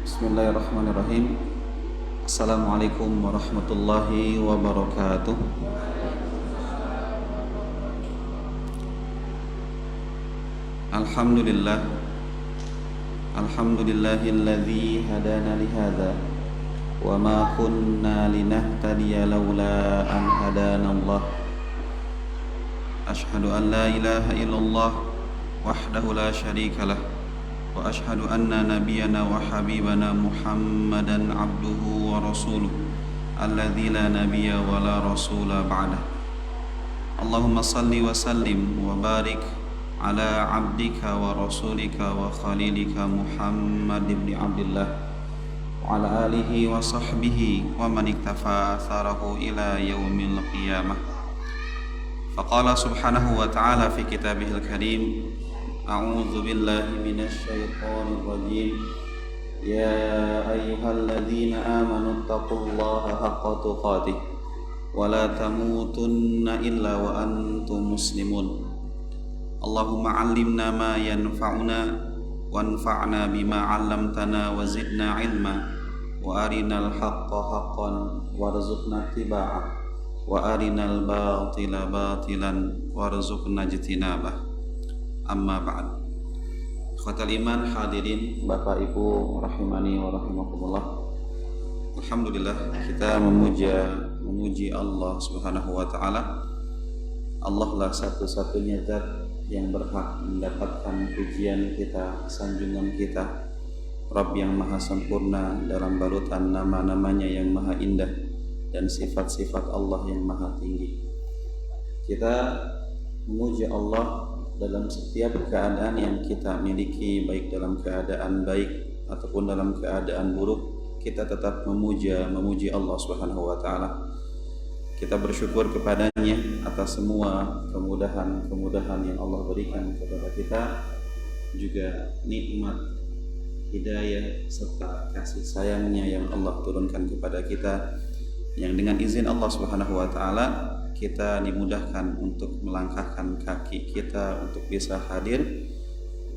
Bismillahirrahmanirrahim. Assalamualaikum warahmatullahi wabarakatuh. Alhamdulillahilladzi hadana lihadza wa ma kunna linahtadiya laula an hadanallah. Asyhadu an la ilaha illallah wahdahu la syarikalah wa ashhadu anna nabiyyana wa habibana Muhammadan abduhu wa rasuluh alladzi la nabiyya wa la rasula ba'dah. Allahumma salli wa sallim wa barik ala abdika wa rasulika wa khalilika Muhammad ibn Abdillah wa ala alihi wa sahbihi wa man iktafa atharahu ila yaumil qiyamah. Faqala subhanahu wa ta'ala fi kitabihil karim, A'udzu billahi minasy syaithanir rajim. Ya ayyuhalladzina amanu taqullaha haqqa tuqatih wa la tamutunna illa wa antum muslimun. Allahumma 'allimna ma yanfa'una wanfa'na bima 'allamtana wa zidna 'ilma wa arinal haqqo haqqan warzuqna ittiba'ah wa arinal batila batilan warzuqna ijtinabah. Amma ba'd. Ikhwatal iman, hadirin Bapak Ibu rahimani wa rahimakumullah. Alhamdulillah, kita memuji Allah Subhanahu wa taala. Allah lah satu-satunya zat yang berhak mendapatkan pujian kita, sanjungan kita. Rabb yang maha sempurna dalam balutan nama-namanya yang maha indah dan sifat-sifat Allah yang maha tinggi. Kita memuji Allah dalam setiap keadaan yang kita miliki, baik dalam keadaan baik ataupun dalam keadaan buruk, kita tetap memuji Allah Subhanahu wa taala. Kita bersyukur kepadanya atas semua kemudahan yang Allah berikan kepada kita, juga nikmat hidayah serta kasih sayangnya yang Allah turunkan kepada kita, yang dengan izin Allah Subhanahu wa taala kita dimudahkan untuk melangkahkan kaki kita untuk bisa hadir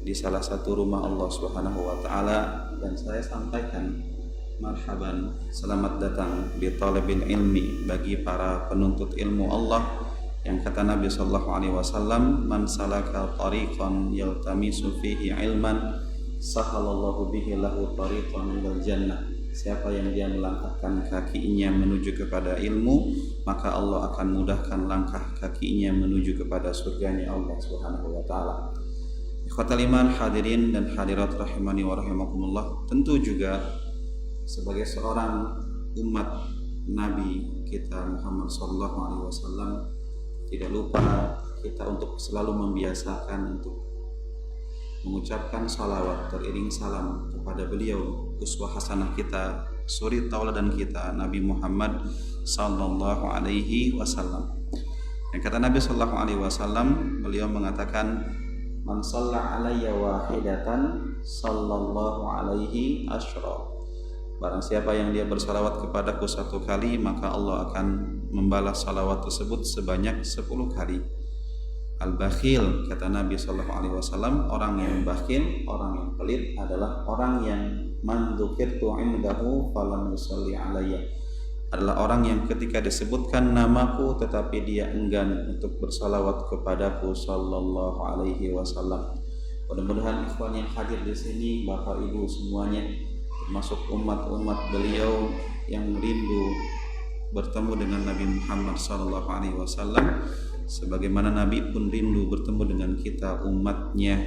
di salah satu rumah Allah Subhanahu wa taala. Dan saya sampaikan marhaban, selamat datang di talabil ilmi bagi para penuntut ilmu Allah, yang kata Nabi sallallahu alaihi wasallam, man salaka tariqan yaltamisu fihi ilman sahalallahu bihi lahu tariqan ilal jannah. Siapa yang dia melangkahkan kakinya menuju kepada ilmu, maka Allah akan mudahkan langkah kakinya menuju kepada surganya Allah Subhanahu wa taala. Ikhwatal iman, hadirin dan hadirat rahimani wa rahimakumullah. Tentu juga sebagai seorang umat Nabi kita Muhammad sallallahu alaihi wasallam, tidak lupa kita untuk selalu membiasakan untuk mengucapkan salawat teriring salam kepada beliau, uswah hasanah kita, suri tauladan kita, Nabi Muhammad sallallahu alaihi wasallam. Yang kata Nabi sallallahu alaihi wasallam, beliau mengatakan, man shalla alayya wahidatan sallallahu alaihi asyra. Barang siapa yang dia bersalawat kepadaku satu kali, maka Allah akan membalas salawat tersebut sebanyak 10 kali. Al-bakhil, kata Nabi sallallahu alaihi wasallam, orang yang bakhil, orang yang pelit adalah orang yang man dzukirtu indahu falam yusalli alayya, adalah orang yang ketika disebutkan namaku tetapi dia enggan untuk bersalawat kepadaku sallallahu alaihi wasallam. Mudah-mudahan ikhwan yang hadir di sini, Bapak Ibu semuanya, termasuk umat-umat beliau yang rindu bertemu dengan Nabi Muhammad sallallahu alaihi wasallam, sebagaimana Nabi pun rindu bertemu dengan kita umatnya.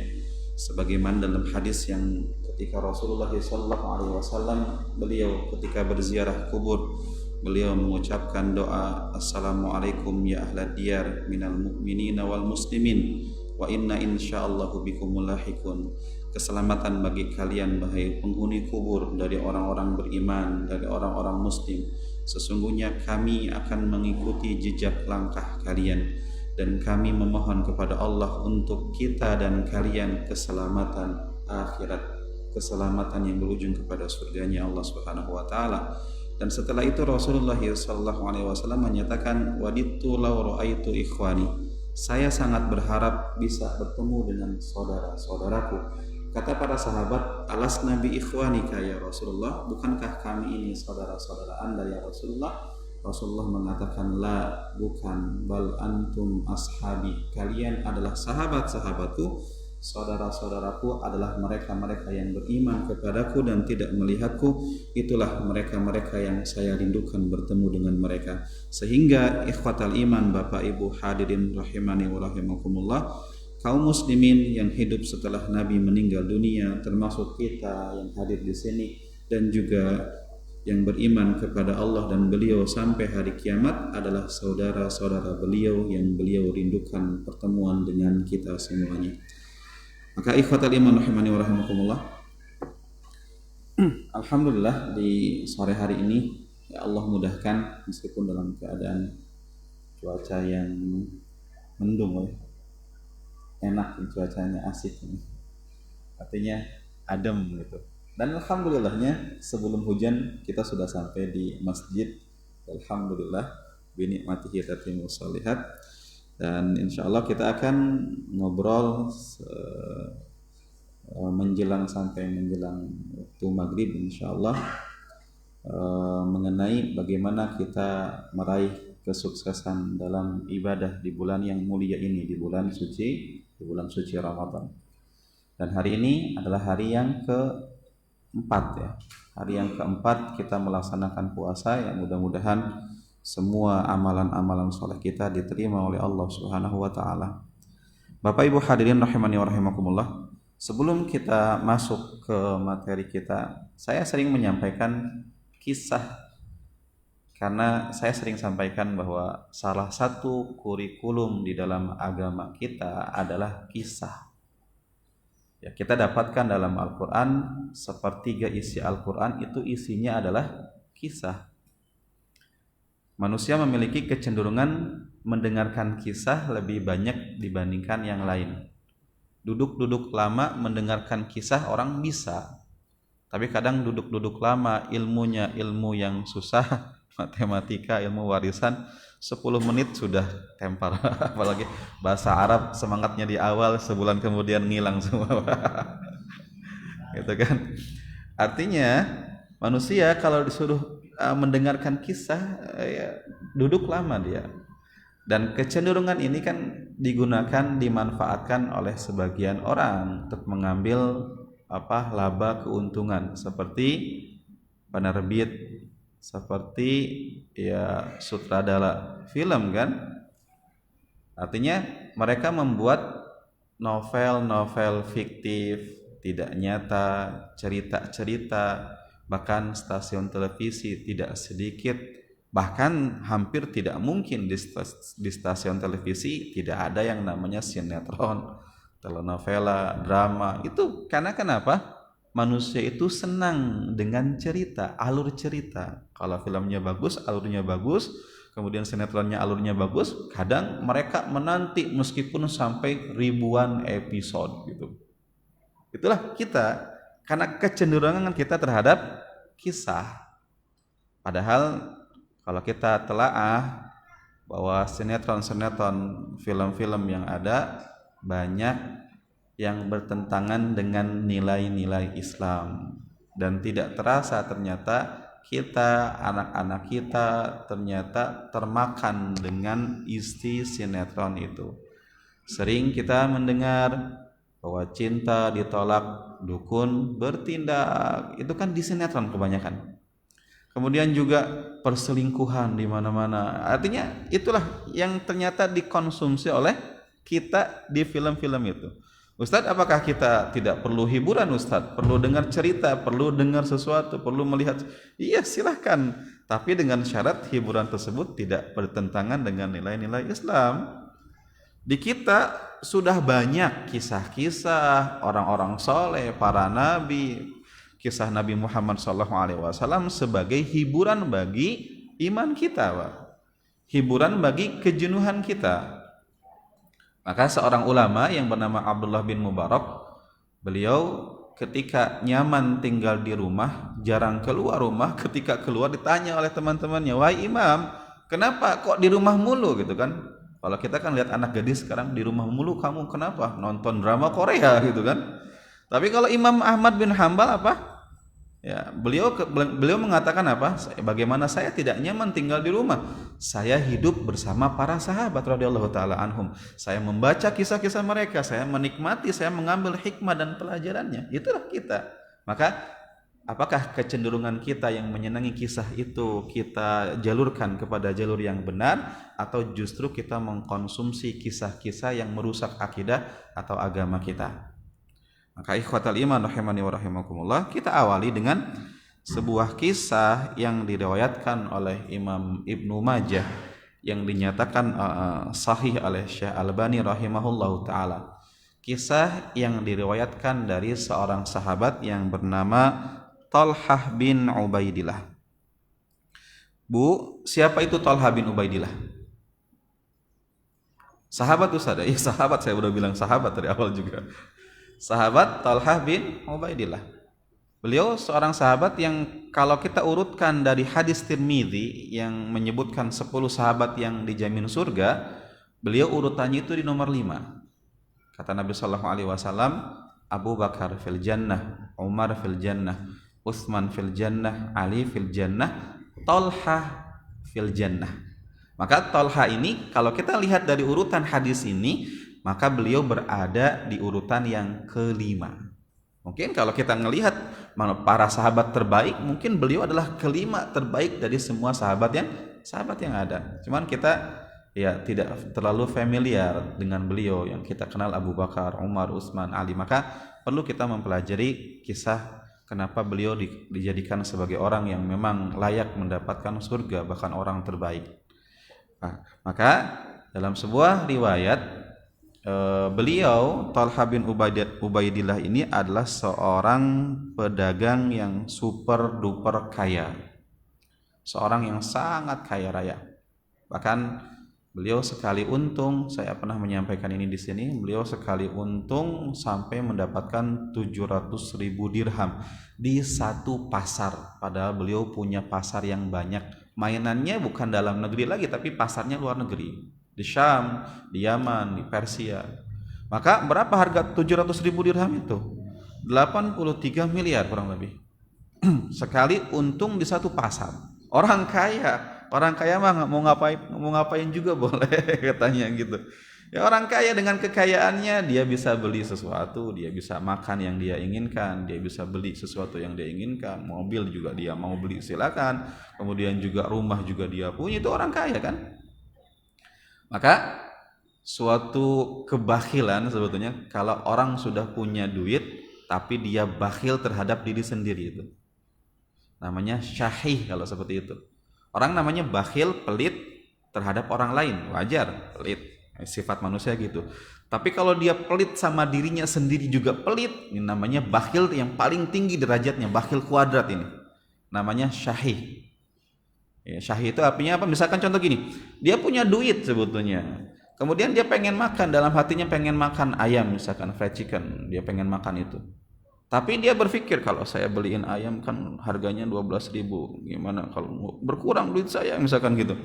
Sebagaimana dalam hadis yang ketika Rasulullah sallallahu alaihi wasallam, beliau ketika berziarah kubur, beliau mengucapkan doa assalamualaikum ya ahlad diyar minal mu'minina wal muslimin wa inna insyaallahu bikumul lahiqun. Keselamatan bagi kalian wahai penghuni kubur dari orang-orang beriman, dari orang-orang muslim. Sesungguhnya kami akan mengikuti jejak langkah kalian dan kami memohon kepada Allah untuk kita dan kalian keselamatan akhirat, keselamatan yang berujung kepada surganya Allah Subhanahu wa taala. Dan setelah itu Rasulullah SAW menyatakan wadittu law raaitu ikhwani. Saya sangat berharap bisa bertemu dengan saudara-saudaraku. Kata para sahabat, alas nabi ikhwanika ya Rasulullah, bukankah kami ini saudara-saudara Anda ya Rasulullah? Rasulullah mengatakan la, bukan, bal antum ashabi, kalian adalah sahabat-sahabatku, saudara-saudaraku adalah mereka-mereka yang beriman kepadaku dan tidak melihatku, itulah mereka-mereka yang saya rindukan bertemu dengan mereka. Sehingga ikhwatal iman, Bapak Ibu hadirin rahimani wa rahimakumullah, kaum muslimin yang hidup setelah Nabi meninggal dunia, termasuk kita yang hadir di sini dan juga yang beriman kepada Allah dan beliau sampai hari kiamat adalah saudara-saudara beliau yang beliau rindukan pertemuan dengan kita semuanya. Maka ikhwatal iman rahimani wa rahimakumullah, alhamdulillah di sore hari ini ya Allah mudahkan meskipun dalam keadaan cuaca yang mendung ya. Enak cuacanya, asik ini. Artinya adem gitu. Dan alhamdulillahnya sebelum hujan kita sudah sampai di masjid. Alhamdulillah binikmatihi tatimmu shalihat. Dan insyaallah kita akan ngobrol menjelang waktu maghrib insyaallah mengenai bagaimana kita meraih kesuksesan dalam ibadah di bulan yang mulia ini, di bulan suci Ramadan. Dan hari ini adalah hari yang keempat ya. Hari yang keempat kita melaksanakan puasa, yang mudah-mudahan semua amalan-amalan soleh kita diterima oleh Allah Subhanahu wa taala. Bapak Ibu hadirin rahimani wa rahimakumullah, sebelum kita masuk ke materi kita, saya sering menyampaikan kisah. Karena saya sering sampaikan bahwa salah satu kurikulum di dalam agama kita adalah kisah. Ya, kita dapatkan dalam Al-Quran, sepertiga isi Al-Quran itu isinya adalah kisah. Manusia memiliki kecenderungan mendengarkan kisah lebih banyak dibandingkan yang lain. Duduk-duduk lama mendengarkan kisah orang bisa. Tapi kadang duduk-duduk lama ilmunya ilmu yang susah, matematika, ilmu warisan, 10 menit sudah tempar. Apalagi bahasa Arab semangatnya di awal, sebulan kemudian ngilang semua. Gitu kan. Artinya manusia kalau disuruh mendengarkan kisah ya, duduk lama dia. Dan kecenderungan ini kan digunakan, dimanfaatkan oleh sebagian orang untuk mengambil laba keuntungan, seperti penerbit, seperti ya sutradara film kan. Artinya mereka membuat novel-novel fiktif, tidak nyata, cerita-cerita, bahkan stasiun televisi tidak sedikit, bahkan hampir tidak mungkin di stasiun televisi tidak ada yang namanya sinetron, telenovela, drama. Itu karena kenapa? Manusia itu senang dengan cerita, alur cerita. Kalau filmnya bagus, alurnya bagus, kemudian sinetronnya alurnya bagus, kadang mereka menanti meskipun sampai ribuan episode gitu. Itulah kita, karena kecenderungan kita terhadap kisah. Padahal kalau kita telaah bahwa sinetron-sinetron, film-film yang ada banyak yang bertentangan dengan nilai-nilai Islam, dan tidak terasa ternyata kita, anak-anak kita ternyata termakan dengan isi sinetron itu. Sering kita mendengar bahwa cinta ditolak, dukun bertindak, itu kan di sinetron kebanyakan. Kemudian juga perselingkuhan di mana-mana. Artinya itulah yang ternyata dikonsumsi oleh kita di film-film itu. Ustadz, apakah kita tidak perlu hiburan Ustadz? Perlu dengar cerita, perlu dengar sesuatu, perlu melihat? Iya silahkan. Tapi dengan syarat hiburan tersebut tidak bertentangan dengan nilai-nilai Islam. Di kita sudah banyak kisah-kisah orang-orang soleh, para nabi, kisah Nabi Muhammad SAW sebagai hiburan bagi iman kita, Pak. Hiburan bagi kejenuhan kita. Maka seorang ulama yang bernama Abdullah bin Mubarak, beliau ketika nyaman tinggal di rumah, jarang keluar rumah, ketika keluar ditanya oleh teman-temannya, "Wahai imam, kenapa kok di rumah mulu?" gitu kan. Kalau kita kan lihat anak gadis sekarang di rumah mulu, kamu kenapa? Nonton drama Korea gitu kan. Tapi kalau Imam Ahmad bin Hambal apa? Ya, beliau mengatakan apa? Bagaimana saya tidak nyaman tinggal di rumah? Saya hidup bersama para sahabat radhiyallahu taala anhum. Saya membaca kisah-kisah mereka, saya menikmati, saya mengambil hikmah dan pelajarannya. Itulah kita. Maka apakah kecenderungan kita yang menyenangi kisah itu kita jalurkan kepada jalur yang benar, atau justru kita mengkonsumsi kisah-kisah yang merusak akidah atau agama kita? Maka ikhwatal iman rahimani wa rahimakumullah, kita awali dengan sebuah kisah yang diriwayatkan oleh Imam Ibnu Majah yang dinyatakan sahih oleh Syekh Albani rahimahullahu taala. Kisah yang diriwayatkan dari seorang sahabat yang bernama Talhah bin Ubaidillah. Bu, siapa itu Talhah bin Ubaidillah? Sahabat Ustaz? Ya, sahabat, saya udah bilang sahabat dari awal juga. Sahabat Talhah bin Ubaidillah. Beliau seorang sahabat yang kalau kita urutkan dari hadis Tirmidzi yang menyebutkan 10 sahabat yang dijamin surga, beliau urutannya itu di nomor 5. Kata Nabi sallallahu alaihi wasallam, Abu Bakar fil jannah, Umar fil jannah, Utsman fil jannah, Ali fil jannah, Talhah fil jannah. Maka Talhah ini kalau kita lihat dari urutan hadis ini, maka beliau berada di urutan yang kelima. Mungkin kalau kita melihat para sahabat terbaik, mungkin beliau adalah kelima terbaik dari semua sahabat yang ada. Cuman kita ya tidak terlalu familiar dengan beliau. Yang kita kenal Abu Bakar, Umar, Utsman, Ali. Maka perlu kita mempelajari kisah kenapa beliau dijadikan sebagai orang yang memang layak mendapatkan surga, bahkan orang terbaik. Nah, maka dalam sebuah riwayat, beliau Talhah bin Ubaidillah ini adalah seorang pedagang yang super duper kaya, seorang yang sangat kaya raya. Bahkan beliau sekali untung, saya pernah menyampaikan ini di sini, beliau sekali untung sampai mendapatkan 700.000 dirham di satu pasar, padahal beliau punya pasar yang banyak. Mainannya bukan dalam negeri lagi, tapi pasarnya luar negeri, di Syam, di Yaman, di Persia. Maka berapa harga 700.000 dirham itu? 83 miliar kurang lebih. Sekali untung di satu pasar. Orang kaya mah mau ngapain juga boleh katanya gitu. Ya, orang kaya dengan kekayaannya dia bisa beli sesuatu, dia bisa makan yang dia inginkan, dia bisa beli sesuatu yang dia inginkan, mobil juga dia mau beli silakan, kemudian juga rumah juga dia punya, itu orang kaya kan? Maka suatu kebakhilan sebetulnya kalau orang sudah punya duit tapi dia bakhil terhadap diri sendiri, itu namanya syahih. Kalau seperti itu, orang namanya bakhil, pelit terhadap orang lain, wajar, pelit, sifat manusia gitu. Tapi kalau dia pelit sama dirinya sendiri juga pelit, ini namanya bakhil yang paling tinggi derajatnya, bakhil kuadrat, ini namanya syahih. Ya, syahih itu artinya apa? Misalkan contoh gini, dia punya duit sebetulnya, kemudian dia pengen makan, dalam hatinya pengen makan ayam, misalkan fried chicken, dia pengen makan itu. Tapi dia berpikir, kalau saya beliin ayam kan harganya 12.000, gimana kalau berkurang duit saya, misalkan gitu.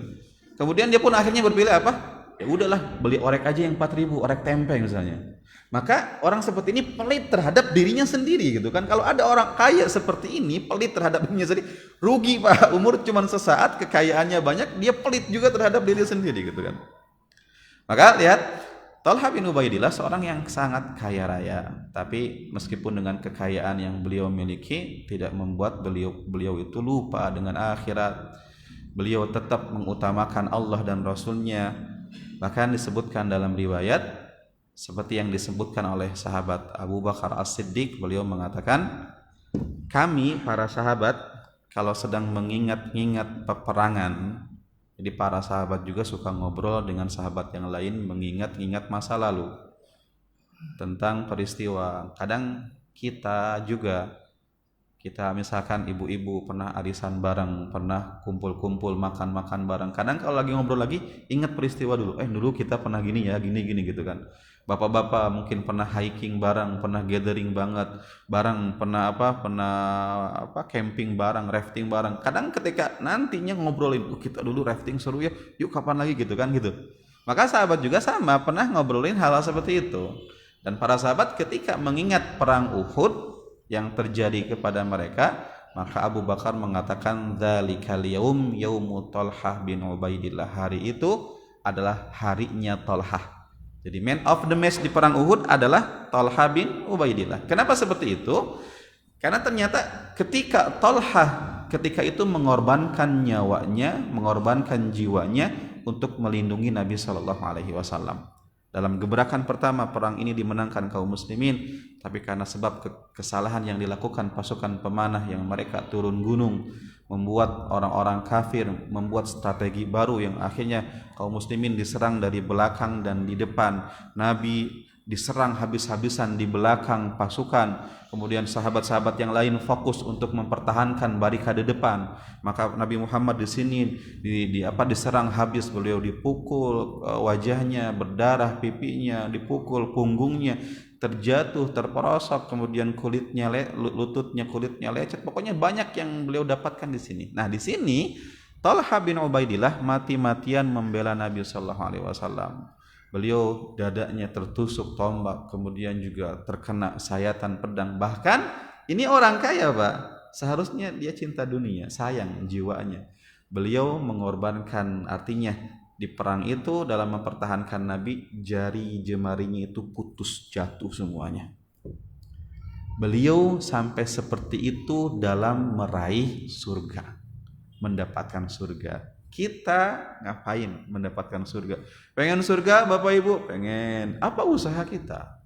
Kemudian dia pun akhirnya berpilih apa? Ya udahlah, beli orek aja yang 4.000, orek tempe misalnya. Maka orang seperti ini pelit terhadap dirinya sendiri gitu kan. Kalau ada orang kaya seperti ini pelit terhadap dirinya sendiri, rugi Pak, umur cuma sesaat, kekayaannya banyak, dia pelit juga terhadap diri sendiri gitu kan. Maka lihat, Talhah bin Ubaidillah seorang yang sangat kaya raya, tapi meskipun dengan kekayaan yang beliau miliki tidak membuat beliau itu lupa dengan akhirat. Beliau tetap mengutamakan Allah dan Rasulnya. Bahkan disebutkan dalam riwayat seperti yang disebutkan oleh sahabat Abu Bakar As-Siddiq, beliau mengatakan, kami para sahabat, kalau sedang mengingat-ingat peperangan. Jadi para sahabat juga suka ngobrol dengan sahabat yang lain, mengingat-ingat masa lalu tentang peristiwa. Kadang kita juga, kita misalkan ibu-ibu pernah arisan bareng, pernah kumpul-kumpul makan-makan bareng. Kadang kalau lagi ngobrol lagi, ingat peristiwa dulu. Dulu kita pernah gini ya, gini-gini gitu kan. Bapak-bapak mungkin pernah hiking bareng, pernah gathering banget bareng, pernah camping bareng, rafting bareng. Kadang ketika nantinya ngobrolin, kita dulu rafting seru ya, yuk kapan lagi gitu kan gitu. Maka sahabat juga sama, pernah ngobrolin hal-hal seperti itu. Dan para sahabat ketika mengingat perang Uhud yang terjadi kepada mereka, maka Abu Bakar mengatakan dzalikal yaum yaumu Thalhah bin Ubaidillah. Hari itu adalah harinya Thalhah. Jadi man of the match di perang Uhud adalah Thalhah bin Ubaidillah. Kenapa seperti itu? Karena ternyata ketika Thalhah ketika itu mengorbankan nyawanya, mengorbankan jiwanya untuk melindungi Nabi sallallahu alaihi wasallam. Dalam gebrakan pertama perang ini dimenangkan kaum muslimin, tapi karena sebab kesalahan yang dilakukan pasukan pemanah yang mereka turun gunung, membuat orang-orang kafir membuat strategi baru yang akhirnya kaum muslimin diserang dari belakang dan di depan. Nabi diserang habis-habisan di belakang pasukan, kemudian sahabat-sahabat yang lain fokus untuk mempertahankan barikade depan. Maka Nabi Muhammad di sini diserang habis, beliau dipukul wajahnya, berdarah pipinya, dipukul punggungnya, terjatuh, terperosok, kemudian lututnya kulitnya lecet. Pokoknya banyak yang beliau dapatkan di sini. Nah, di sini Thalhah bin Ubaidillah mati-matian membela Nabi sallallahu alaihi wasallam. Beliau dadanya tertusuk tombak, kemudian juga terkena sayatan pedang. Bahkan ini orang kaya, Pak. Seharusnya dia cinta dunia, sayang jiwanya. Beliau mengorbankan, artinya di perang itu dalam mempertahankan Nabi, jari jemarinya itu putus, jatuh semuanya. Beliau sampai seperti itu dalam meraih surga, mendapatkan surga. Kita ngapain mendapatkan surga? Pengen surga Bapak Ibu? Pengen. Apa usaha kita?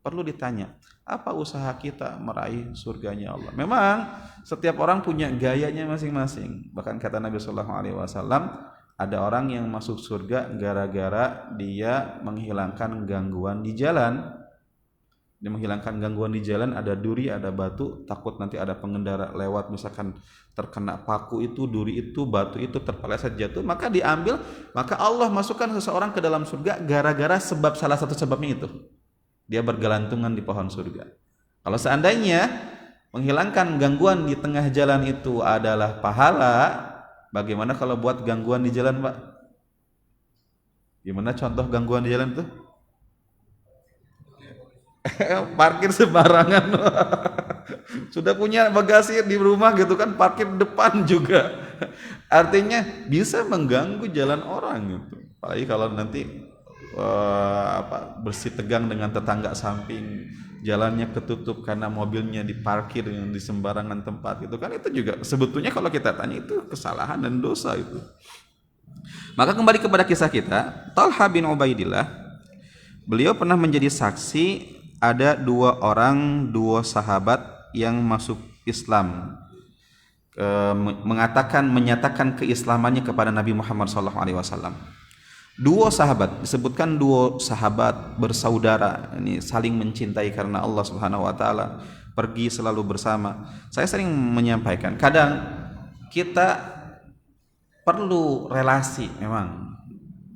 Perlu ditanya, apa usaha kita meraih surganya Allah? Memang setiap orang punya gayanya masing-masing. Bahkan kata Nabi sallallahu alaihi wasallam, ada orang yang masuk surga gara-gara dia menghilangkan gangguan di jalan. Dia menghilangkan gangguan di jalan, ada duri, ada batu, takut nanti ada pengendara lewat misalkan terkena paku itu, duri itu, batu itu terpeleset jatuh, maka diambil, maka Allah masukkan seseorang ke dalam surga gara-gara sebab salah satu sebabnya itu. Dia bergelantungan di pohon surga. Kalau seandainya menghilangkan gangguan di tengah jalan itu adalah pahala, bagaimana kalau buat gangguan di jalan, Pak? Gimana contoh gangguan di jalan itu? Parkir sembarangan. Sudah punya bagasi di rumah gitu kan, parkir depan juga. Artinya bisa mengganggu jalan orang gitu. Apalagi kalau nanti bersih tegang dengan tetangga samping, jalannya ketutup karena mobilnya diparkir di sembarangan tempat itu kan, itu juga sebetulnya kalau kita tanya itu kesalahan dan dosa itu. Maka kembali kepada kisah kita, Thalhah bin Ubaidillah, beliau pernah menjadi saksi ada dua sahabat yang masuk Islam, menyatakan keislamannya kepada Nabi Muhammad SAW. Dua sahabat, disebutkan dua sahabat bersaudara, ini saling mencintai karena Allah Subhanahu wa taala, pergi selalu bersama. Saya sering menyampaikan, kadang kita perlu relasi, memang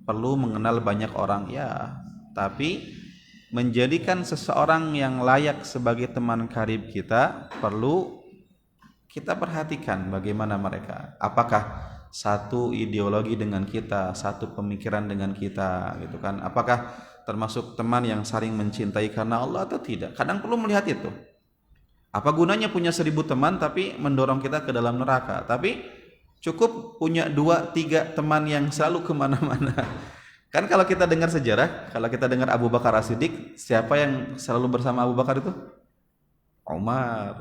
perlu mengenal banyak orang ya, tapi menjadikan seseorang yang layak sebagai teman karib kita, perlu kita perhatikan bagaimana mereka, apakah satu ideologi dengan kita, satu pemikiran dengan kita gitu kan, apakah termasuk teman yang saling mencintai karena Allah atau tidak. Kadang perlu melihat itu. Apa gunanya punya 1000 teman tapi mendorong kita ke dalam neraka, tapi cukup punya 2-3 teman yang selalu kemana-mana. Kan kalau kita dengar sejarah, kalau kita dengar Abu Bakar As-Siddiq, siapa yang selalu bersama Abu Bakar itu? Umar.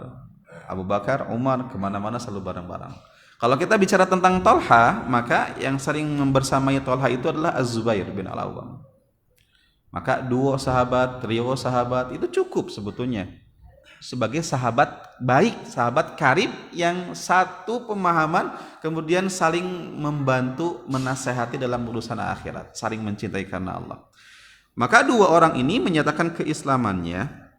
Abu Bakar, Umar, kemana-mana selalu bareng-bareng. Kalau kita bicara tentang Thalhah, maka yang sering membersamai Thalhah itu adalah Az-Zubair bin Al-Awwam. Maka trio sahabat itu cukup sebetulnya. sebagai sahabat baik, sahabat karib yang satu pemahaman, kemudian saling membantu menasehati dalam urusan akhirat, saling mencintai karena Allah. Maka dua orang ini menyatakan keislamannya.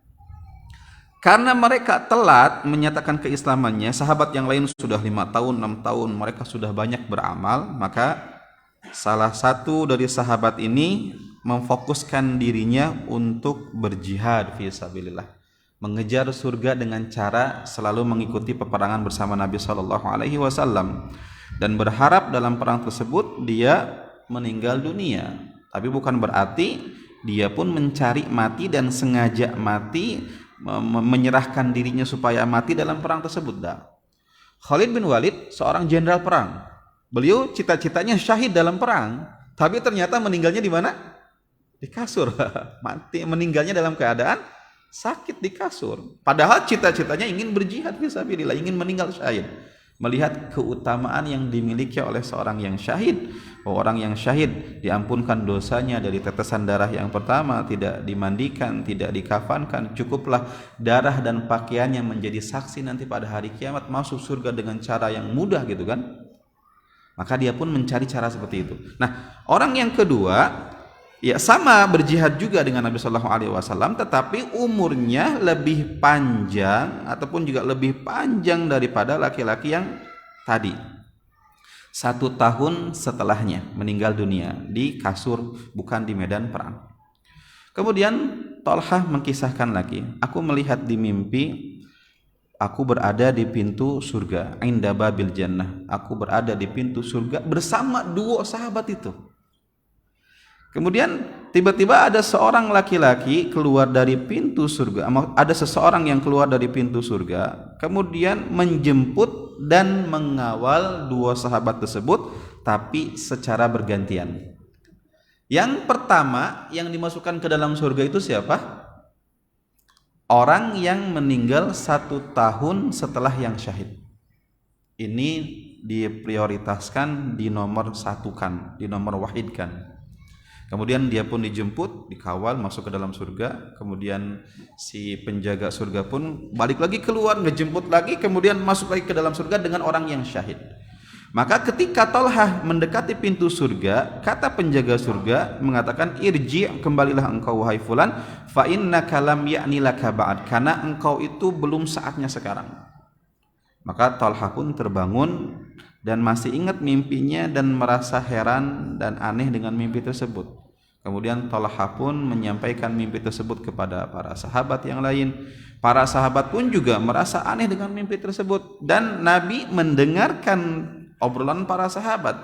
Karena mereka telat menyatakan keislamannya, sahabat yang lain sudah 5 tahun, 6 tahun, mereka sudah banyak beramal, maka salah satu dari sahabat ini memfokuskan dirinya untuk berjihad fi sabilillah, mengejar surga dengan cara selalu mengikuti peperangan bersama Nabi Shallallahu Alaihi Wasallam, dan berharap dalam perang tersebut dia meninggal dunia. Tapi bukan berarti dia pun mencari mati dan sengaja mati, menyerahkan dirinya supaya mati dalam perang tersebut. Khalid bin Walid seorang jenderal perang. Beliau cita-citanya syahid dalam perang, tapi ternyata meninggalnya di mana? Di kasur. Mati, meninggalnya dalam keadaan sakit di kasur. Padahal cita-citanya ingin berjihad fisabilillah, ingin meninggal syahid. Melihat keutamaan yang dimiliki oleh seorang yang syahid, orang yang syahid diampunkan dosanya dari tetesan darah yang pertama, tidak dimandikan, tidak dikafankan, cukuplah darah dan pakaiannya menjadi saksi nanti pada hari kiamat masuk surga dengan cara yang mudah gitu kan. Maka dia pun mencari cara seperti itu. Nah, orang yang kedua ya sama berjihad juga dengan Nabi Shallallahu Alaihi Wasallam, tetapi umurnya lebih panjang ataupun juga lebih panjang daripada laki-laki yang tadi. 1 tahun setelahnya meninggal dunia di kasur, bukan di medan perang. Kemudian Thalhah mengkisahkan lagi, aku melihat di mimpi aku berada di pintu surga, inda babil jannah. Aku berada di pintu surga bersama dua sahabat itu. Kemudian tiba-tiba ada seorang laki-laki keluar dari pintu surga, ada seseorang yang keluar dari pintu surga, kemudian menjemput dan mengawal dua sahabat tersebut, tapi secara bergantian. Yang pertama yang dimasukkan ke dalam surga itu siapa? Orang yang meninggal 1 tahun setelah yang syahid. Ini diprioritaskan, dinomor satukan, dinomor wahidkan. Kemudian dia pun dijemput, dikawal masuk ke dalam surga. Kemudian si penjaga surga pun balik lagi keluar, ngejemput lagi, kemudian masuk lagi ke dalam surga dengan orang yang syahid. Maka ketika Thalhah mendekati pintu surga, kata penjaga surga mengatakan, irji, kembalilah engkau wahai fulan, fa innaka lam ya'ni laka ba'd, karena engkau itu belum saatnya sekarang. Maka Thalhah pun terbangun dan masih ingat mimpinya dan merasa heran dan aneh dengan mimpi tersebut. Kemudian Thalhah pun menyampaikan mimpi tersebut kepada para sahabat yang lain. Para sahabat pun juga merasa aneh dengan mimpi tersebut, dan Nabi mendengarkan obrolan para sahabat,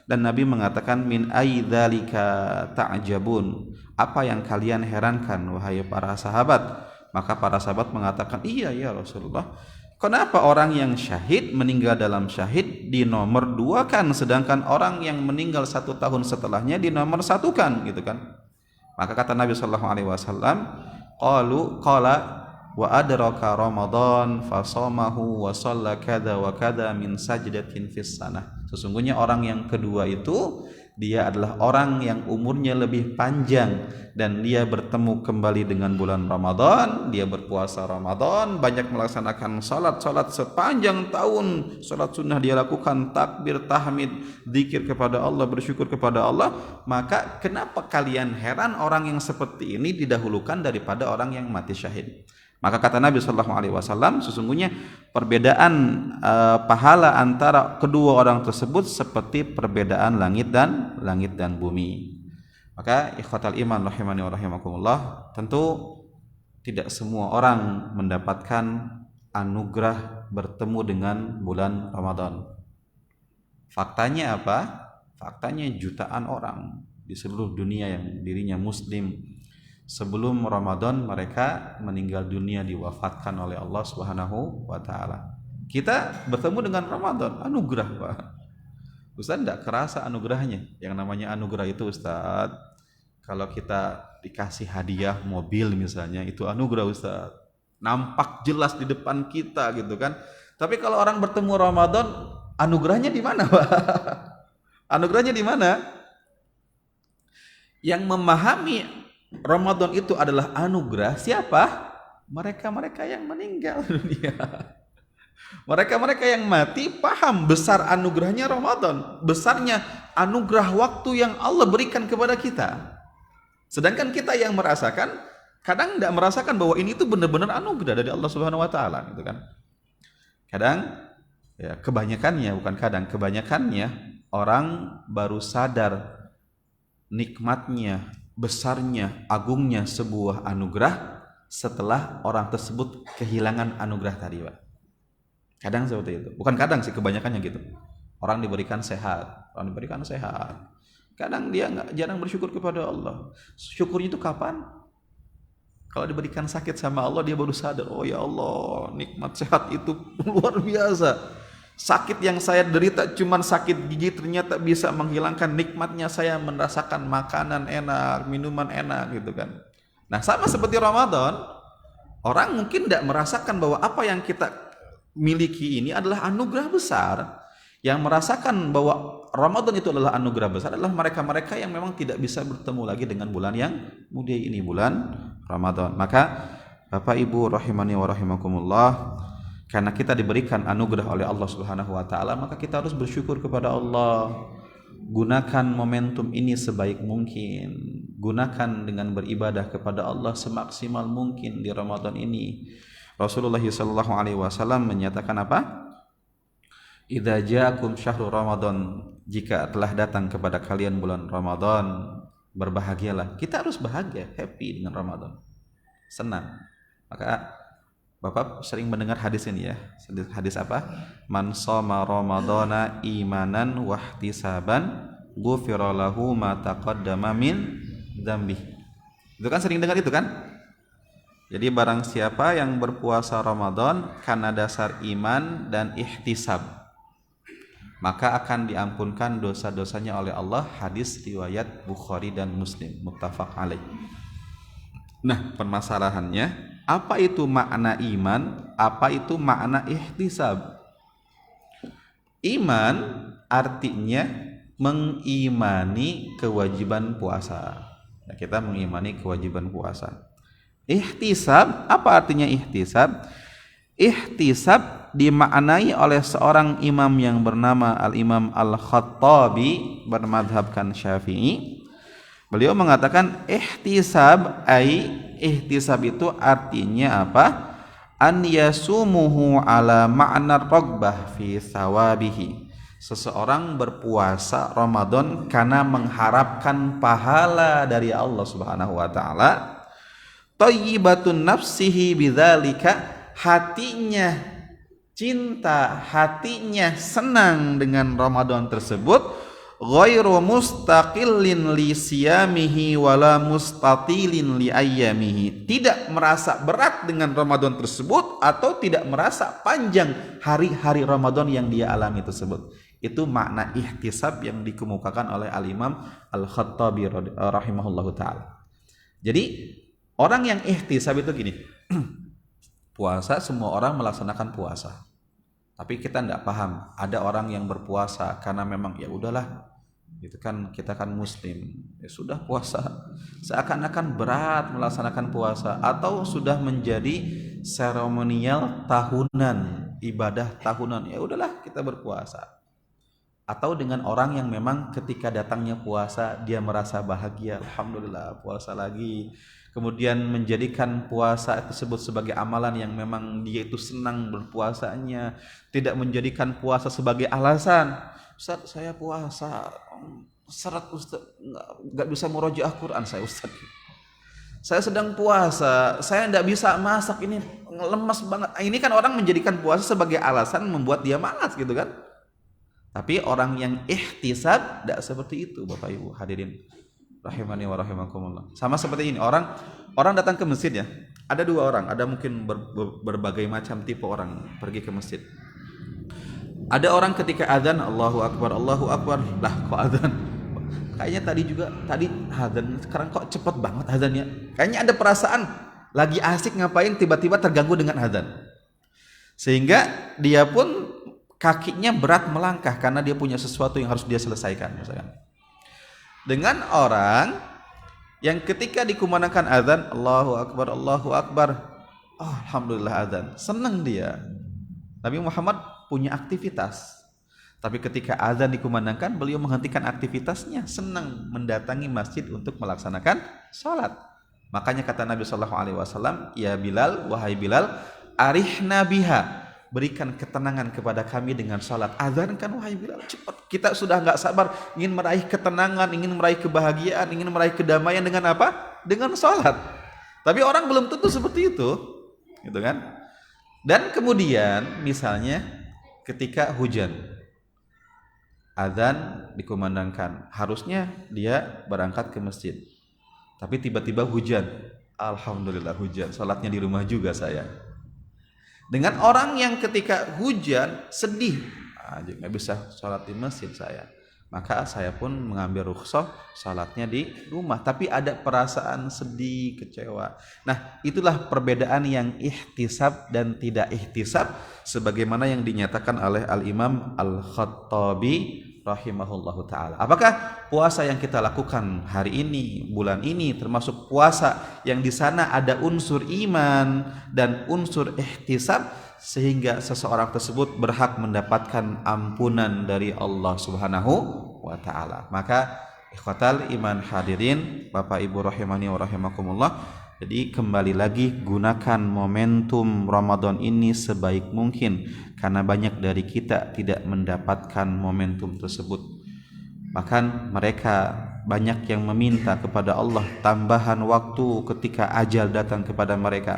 dan Nabi mengatakan, min aidzalika ta'jabun, apa yang kalian herankan wahai para sahabat? Maka para sahabat mengatakan, iya ya Rasulullah, kenapa orang yang syahid meninggal dalam syahid di nomor 2 kan, sedangkan orang yang meninggal 1 tahun setelahnya di nomor 1 kan, gitu kan? Maka kata Nabi Shallallahu Alaihi Wasallam, qala wa adraka Ramadan fasamahu wa shalla kada wa kada min sajdatin fis sanah. Sesungguhnya orang yang kedua itu dia adalah orang yang umurnya lebih panjang dan dia bertemu kembali dengan bulan Ramadan, dia berpuasa Ramadan, banyak melaksanakan salat sepanjang tahun, salat sunnah dia lakukan, takbir, tahmid, zikir kepada Allah, bersyukur kepada Allah. Maka kenapa kalian heran orang yang seperti ini didahulukan daripada orang yang mati syahid? Maka kata Nabi Shallallahu Alaihi Wasallam, sesungguhnya perbedaan pahala antara kedua orang tersebut seperti perbedaan langit dan bumi. Maka ikhwatal iman rahimani wa rahimakumullah, tentu tidak semua orang mendapatkan anugerah bertemu dengan bulan Ramadan. Faktanya apa? Faktanya jutaan orang di seluruh dunia yang dirinya muslim, sebelum Ramadan mereka meninggal dunia, diwafatkan oleh Allah Subhanahu wa taala. Kita bertemu dengan Ramadan, anugerah, Pak. Ustaz enggak kerasa anugerahnya. Yang namanya anugerah itu, Ustaz, kalau kita dikasih hadiah mobil misalnya, itu anugerah, Ustaz. Nampak jelas di depan kita gitu kan. Tapi kalau orang bertemu Ramadan, anugerahnya di mana, Pak? Anugerahnya di mana? Yang memahami Ramadan itu adalah anugerah siapa? Mereka-mereka yang meninggal dunia. Mereka-mereka yang mati paham besar anugerahnya Ramadan, besarnya anugerah waktu yang Allah berikan kepada kita. Sedangkan kita yang merasakan, kadang tidak merasakan bahwa ini itu benar-benar anugerah dari Allah Subhanahu wa taala, gitu kan. Kadang ya, kebanyakannya, bukan kadang, kebanyakannya orang baru sadar nikmatnya, besarnya, agungnya sebuah anugerah setelah orang tersebut kehilangan anugerah tadi, Pak. Kadang seperti itu. Bukan kadang sih, kebanyakannya gitu. Orang diberikan sehat, kadang dia jarang bersyukur kepada Allah. Syukurnya itu kapan? Kalau diberikan sakit sama Allah, dia baru sadar, oh ya Allah, nikmat sehat itu luar biasa. Sakit yang saya derita cuma sakit gigi, ternyata bisa menghilangkan nikmatnya saya merasakan makanan enak, minuman enak, gitu kan. Nah, sama seperti Ramadan, orang mungkin tidak merasakan bahwa apa yang kita miliki ini adalah anugerah besar. Yang merasakan bahwa Ramadan itu adalah anugerah besar adalah mereka-mereka yang memang tidak bisa bertemu lagi dengan bulan yang mulia ini, bulan Ramadan. Maka Bapak Ibu rahimani wa rahimakumullah, karena kita diberikan anugerah oleh Allah Subhanahu wa taala, maka kita harus bersyukur kepada Allah. Gunakan momentum ini sebaik mungkin. Gunakan dengan beribadah kepada Allah semaksimal mungkin di Ramadan ini. Rasulullah sallallahu alaihi wasallam menyatakan apa? Idza ja'akum syahrul Ramadan, jika telah datang kepada kalian bulan Ramadan, berbahagialah. Kita harus bahagia, happy dengan Ramadan. Senang. Maka Bapak sering mendengar hadis ini ya. Hadis apa? Man shoma Ramadana imanan wa ihtisaban ghufira lahu ma taqaddama min dzambi. Itu kan sering dengar itu kan? Jadi barang siapa yang berpuasa Ramadan karena dasar iman dan ihtisab, maka akan diampunkan dosa-dosanya oleh Allah. Hadis riwayat Bukhari dan Muslim, muttafaq alaih. Nah, permasalahannya, apa itu makna iman? Apa itu makna ihtisab? Iman artinya mengimani kewajiban puasa. Nah, kita mengimani kewajiban puasa. Ihtisab, apa artinya ihtisab? Ihtisab dimaknai oleh seorang imam yang bernama Al-Imam Al-Khattabi bermadhabkan Syafi'i. Beliau mengatakan ihtisab itu artinya apa? An yasumuhu ala ma'na ragbah fi thawabihi. Seseorang berpuasa Ramadan karena mengharapkan pahala dari Allah Subhanahu wa taala. Thayyibatun nafsihi bidzalika, hatinya cinta, hatinya senang dengan Ramadan tersebut. Ghairu mustaqillin li siyamihi wala mustatilin li ayyamihi, tidak merasa berat dengan Ramadan tersebut atau tidak merasa panjang hari-hari Ramadan yang dia alami tersebut. Itu makna ihtisab yang dikemukakan oleh Al-Imam Al-Khattabi rahimahullahu ta'ala. Jadi orang yang ihtisab itu gini, puasa semua orang melaksanakan puasa, tapi kita tidak paham. Ada orang yang berpuasa karena memang ya udahlah, gitu kan, kita kan muslim, ya sudah puasa, seakan-akan berat melaksanakan puasa, atau sudah menjadi seremonial tahunan, ibadah tahunan, ya udahlah kita berpuasa. Atau dengan orang yang memang ketika datangnya puasa dia merasa bahagia, alhamdulillah puasa lagi, kemudian menjadikan puasa tersebut sebagai amalan yang memang dia itu senang berpuasanya, tidak menjadikan puasa sebagai alasan, Ustaz saya puasa seret Ustaz, nggak bisa murojaah Quran saya sedang puasa, saya nggak bisa masak, ini lemas banget. Ini kan orang menjadikan puasa sebagai alasan membuat dia malas, gitu kan. Tapi orang yang ihtisab tidak seperti itu, Bapak Ibu hadirin rahimani wa rahimakumullah. Sama seperti ini, orang datang ke masjid ya. Ada dua orang, ada mungkin berbagai macam tipe orang pergi ke masjid. Ada orang ketika azan Allahu Akbar, lah kok azan? Kayaknya tadi azan, sekarang kok cepet banget azannya. Kayaknya ada perasaan lagi asik ngapain tiba-tiba terganggu dengan azan. Sehingga dia pun kakinya berat melangkah karena dia punya sesuatu yang harus dia selesaikan misalkan. Dengan orang yang ketika dikumandangkan azan Allahu Akbar, Oh, alhamdulillah adzan. Senang dia. Nabi Muhammad punya aktivitas. Tapi ketika azan dikumandangkan, beliau menghentikan aktivitasnya, senang mendatangi masjid untuk melaksanakan salat. Makanya kata Nabi Shallallahu Alaihi Wasallam, ya Bilal, wahai Bilal, arihna biha, berikan ketenangan kepada kami dengan salat. Azankan wahai Bilal, cepat. Kita sudah nggak sabar, ingin meraih ketenangan, ingin meraih kebahagiaan, ingin meraih kedamaian dengan apa? Dengan salat. Tapi orang belum tentu seperti itu, gitu kan? Dan kemudian misalnya ketika hujan, azan dikumandangkan, harusnya dia berangkat ke masjid. Tapi tiba-tiba hujan. Alhamdulillah hujan, salatnya di rumah juga saya. Dengan orang yang ketika hujan sedih, nggak bisa salat di masjid saya. Maka saya pun mengambil rukhsah salatnya di rumah. Tapi ada perasaan sedih, kecewa. Nah, itulah perbedaan yang ihtisab dan tidak ihtisab, sebagaimana yang dinyatakan oleh Al-Imam Al-Khattabi rahimahullahu ta'ala. Apakah puasa yang kita lakukan hari ini, bulan ini, termasuk puasa yang di sana ada unsur iman dan unsur ihtisab, sehingga seseorang tersebut berhak mendapatkan ampunan dari Allah Subhanahu wa ta'ala? Maka ikhwatal iman hadirin, Bapak Ibu rahimani wa rahimakumullah, jadi kembali lagi, gunakan momentum Ramadan ini sebaik mungkin, karena banyak dari kita tidak mendapatkan momentum tersebut. Bahkan mereka banyak yang meminta kepada Allah tambahan waktu ketika ajal datang kepada mereka.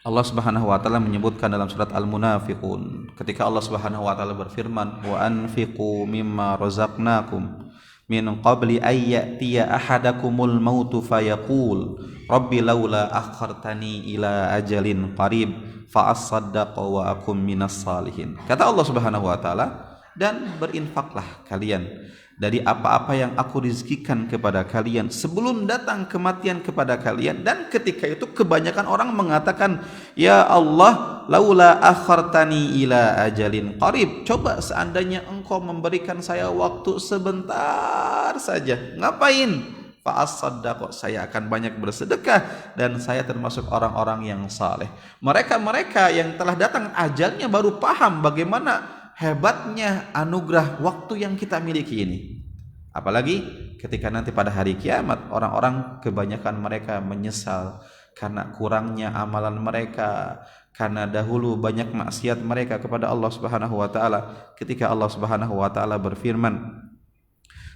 Allah Subhanahu wa taala menyebutkan dalam surat Al-Munafiqun, ketika Allah Subhanahu wa taala berfirman, wa anfiqu mimma razaqnakum min qabli ay ya'tiya ahadakumul mautu fayaqul rabbi laula akhartani ila ajalin qarib fa asaddaqa wa akum minas salihin. Kata Allah Subhanahu wa taala, dan berinfaklah kalian dari apa-apa yang aku rizkikan kepada kalian sebelum datang kematian kepada kalian. Dan ketika itu kebanyakan orang mengatakan, ya Allah, laula akhartani ila ajalin qarib, coba seandainya engkau memberikan saya waktu sebentar saja. Ngapain? Fa'as-saddaq, saya akan banyak bersedekah dan saya termasuk orang-orang yang saleh. Mereka-mereka yang telah datang ajalnya baru paham bagaimana hebatnya anugerah waktu yang kita miliki ini. Apalagi ketika nanti pada hari kiamat, orang-orang kebanyakan mereka menyesal karena kurangnya amalan mereka, karena dahulu banyak maksiat mereka kepada Allah Subhanahu wa taala. Ketika Allah Subhanahu wa taala berfirman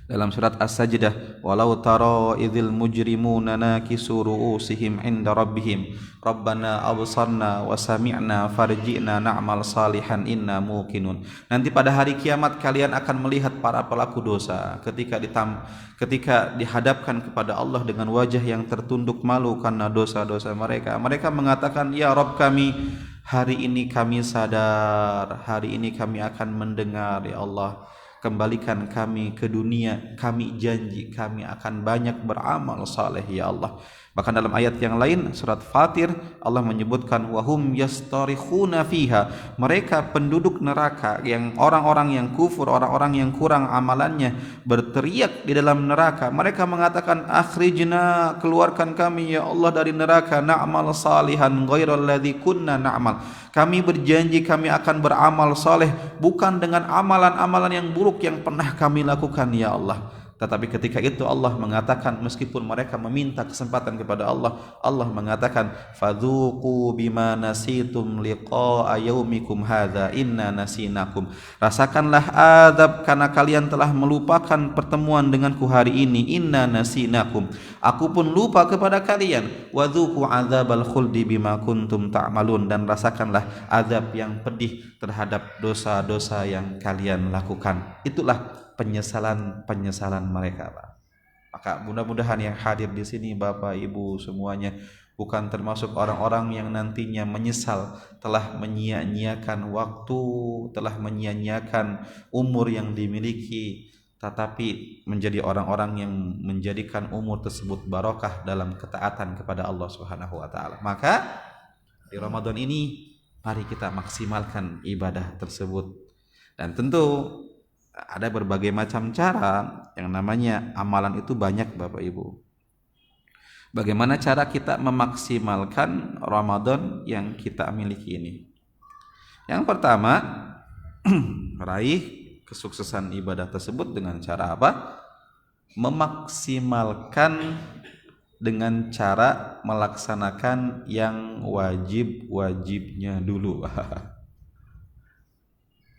dalam surat As-Sajdah, walau tara idzil mujrimuna nakisu ru'usihim 'inda rabbihim rabbana absarna wa sami'na farji'na na'mal salihan inna muqinun. Nanti pada hari kiamat kalian akan melihat para pelaku dosa ketika dihadapkan kepada Allah dengan wajah yang tertunduk malu karena dosa-dosa mereka. Mereka mengatakan, ya Rabb kami, hari ini kami sadar, hari ini kami akan mendengar, ya Allah, kembalikan kami ke dunia, kami janji kami akan banyak beramal saleh ya Allah. Bahkan dalam ayat yang lain surat Fatir, Allah menyebutkan wahum yastarikhuna fiha, mereka penduduk neraka, yang orang-orang yang kufur, orang-orang yang kurang amalannya, berteriak di dalam neraka. Mereka mengatakan, akhrijna, keluarkan kami ya Allah dari neraka, na'mal salihan ghairal ladzi kunna na'mal, kami berjanji kami akan beramal saleh bukan dengan amalan-amalan yang buruk yang pernah kami lakukan ya Allah. Tetapi ketika itu Allah mengatakan, meskipun mereka meminta kesempatan kepada Allah, Allah mengatakan, fadzuqu bima nasitum liqa'a yaumikum hadza inna nasinakum, rasakanlah azab karena kalian telah melupakan pertemuan denganku hari ini, inna nasinakum, aku pun lupa kepada kalian, wadzuqu adzabal khuldi bima kuntum ta'malun, dan rasakanlah azab yang pedih terhadap dosa-dosa yang kalian lakukan. Itulah penyesalan mereka, Pak. Maka mudah-mudahan yang hadir di sini Bapak Ibu semuanya bukan termasuk orang-orang yang nantinya menyesal telah menyia-nyiakan waktu, telah menyia-nyiakan umur yang dimiliki, tetapi menjadi orang-orang yang menjadikan umur tersebut barokah dalam ketaatan kepada Allah Subhanahu wa taala. Maka di Ramadan ini mari kita maksimalkan ibadah tersebut. Dan tentu ada berbagai macam cara, yang namanya amalan itu banyak Bapak Ibu. Bagaimana cara kita memaksimalkan Ramadan yang kita miliki ini? Yang pertama, raih kesuksesan ibadah tersebut dengan cara apa? Memaksimalkan dengan cara melaksanakan yang wajib-wajibnya dulu.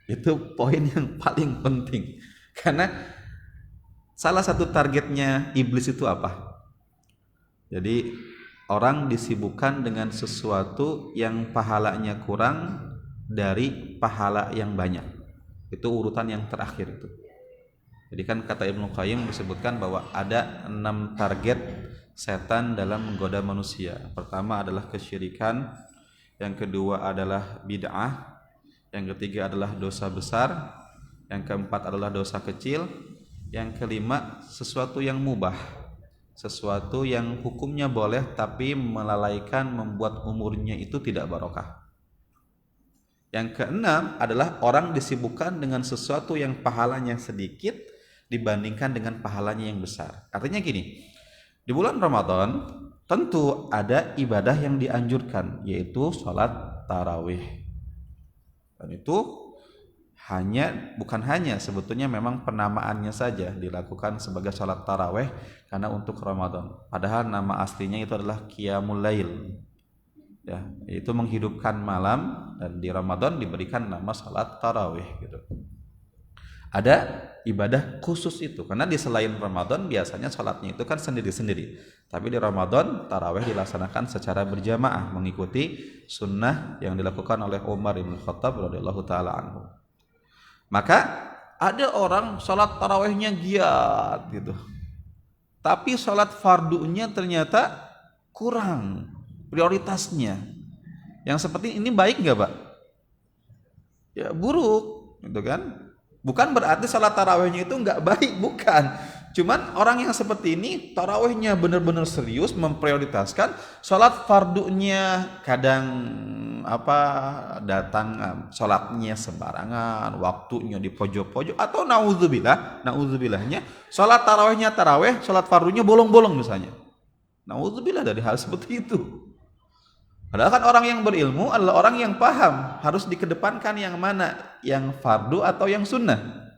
Itu poin yang paling penting. Karena salah satu targetnya iblis itu apa? Jadi orang disibukkan dengan sesuatu yang pahalanya kurang dari pahala yang banyak. Itu urutan yang terakhir itu. Jadi kan kata Ibnu Qayyim disebutkan bahwa ada 6 target setan dalam menggoda manusia. Pertama adalah kesyirikan, yang kedua adalah bid'ah, yang ketiga adalah dosa besar, yang keempat adalah dosa kecil, yang kelima sesuatu yang mubah, sesuatu yang hukumnya boleh tapi melalaikan, membuat umurnya itu tidak barokah. Yang keenam adalah orang disibukkan dengan sesuatu yang pahalanya sedikit dibandingkan dengan pahalanya yang besar. Artinya gini, di bulan Ramadan tentu ada ibadah yang dianjurkan, yaitu sholat tarawih. Dan itu bukan hanya sebetulnya memang penamaannya saja dilakukan sebagai sholat tarawih karena untuk Ramadan. Padahal nama aslinya itu adalah Qiyamul Lail. Ya, itu menghidupkan malam, dan di Ramadan diberikan nama sholat tarawih gitu. Ada ibadah khusus itu karena di selain Ramadan biasanya sholatnya itu kan sendiri-sendiri, tapi di Ramadan tarawih dilaksanakan secara berjamaah mengikuti sunnah yang dilakukan oleh Umar bin Khattab radhiyallahu taala anhu. Maka ada orang sholat tarawihnya giat gitu, tapi sholat fardunya ternyata kurang prioritasnya. Yang seperti ini baik nggak, Pak? Ya buruk gitu kan. Bukan berarti salat tarawihnya itu nggak baik, bukan. Cuman orang yang seperti ini tarawihnya benar-benar serius, memprioritaskan. Salat fardunya kadang datang salatnya sembarangan, waktunya di pojok-pojok, atau naudzubillah, salat tarawihnya tarawih, salat fardunya bolong-bolong misalnya. Naudzubillah dari hal seperti itu. Padahal kan orang yang berilmu adalah orang yang paham harus dikedepankan yang mana, yang fardu atau yang sunnah.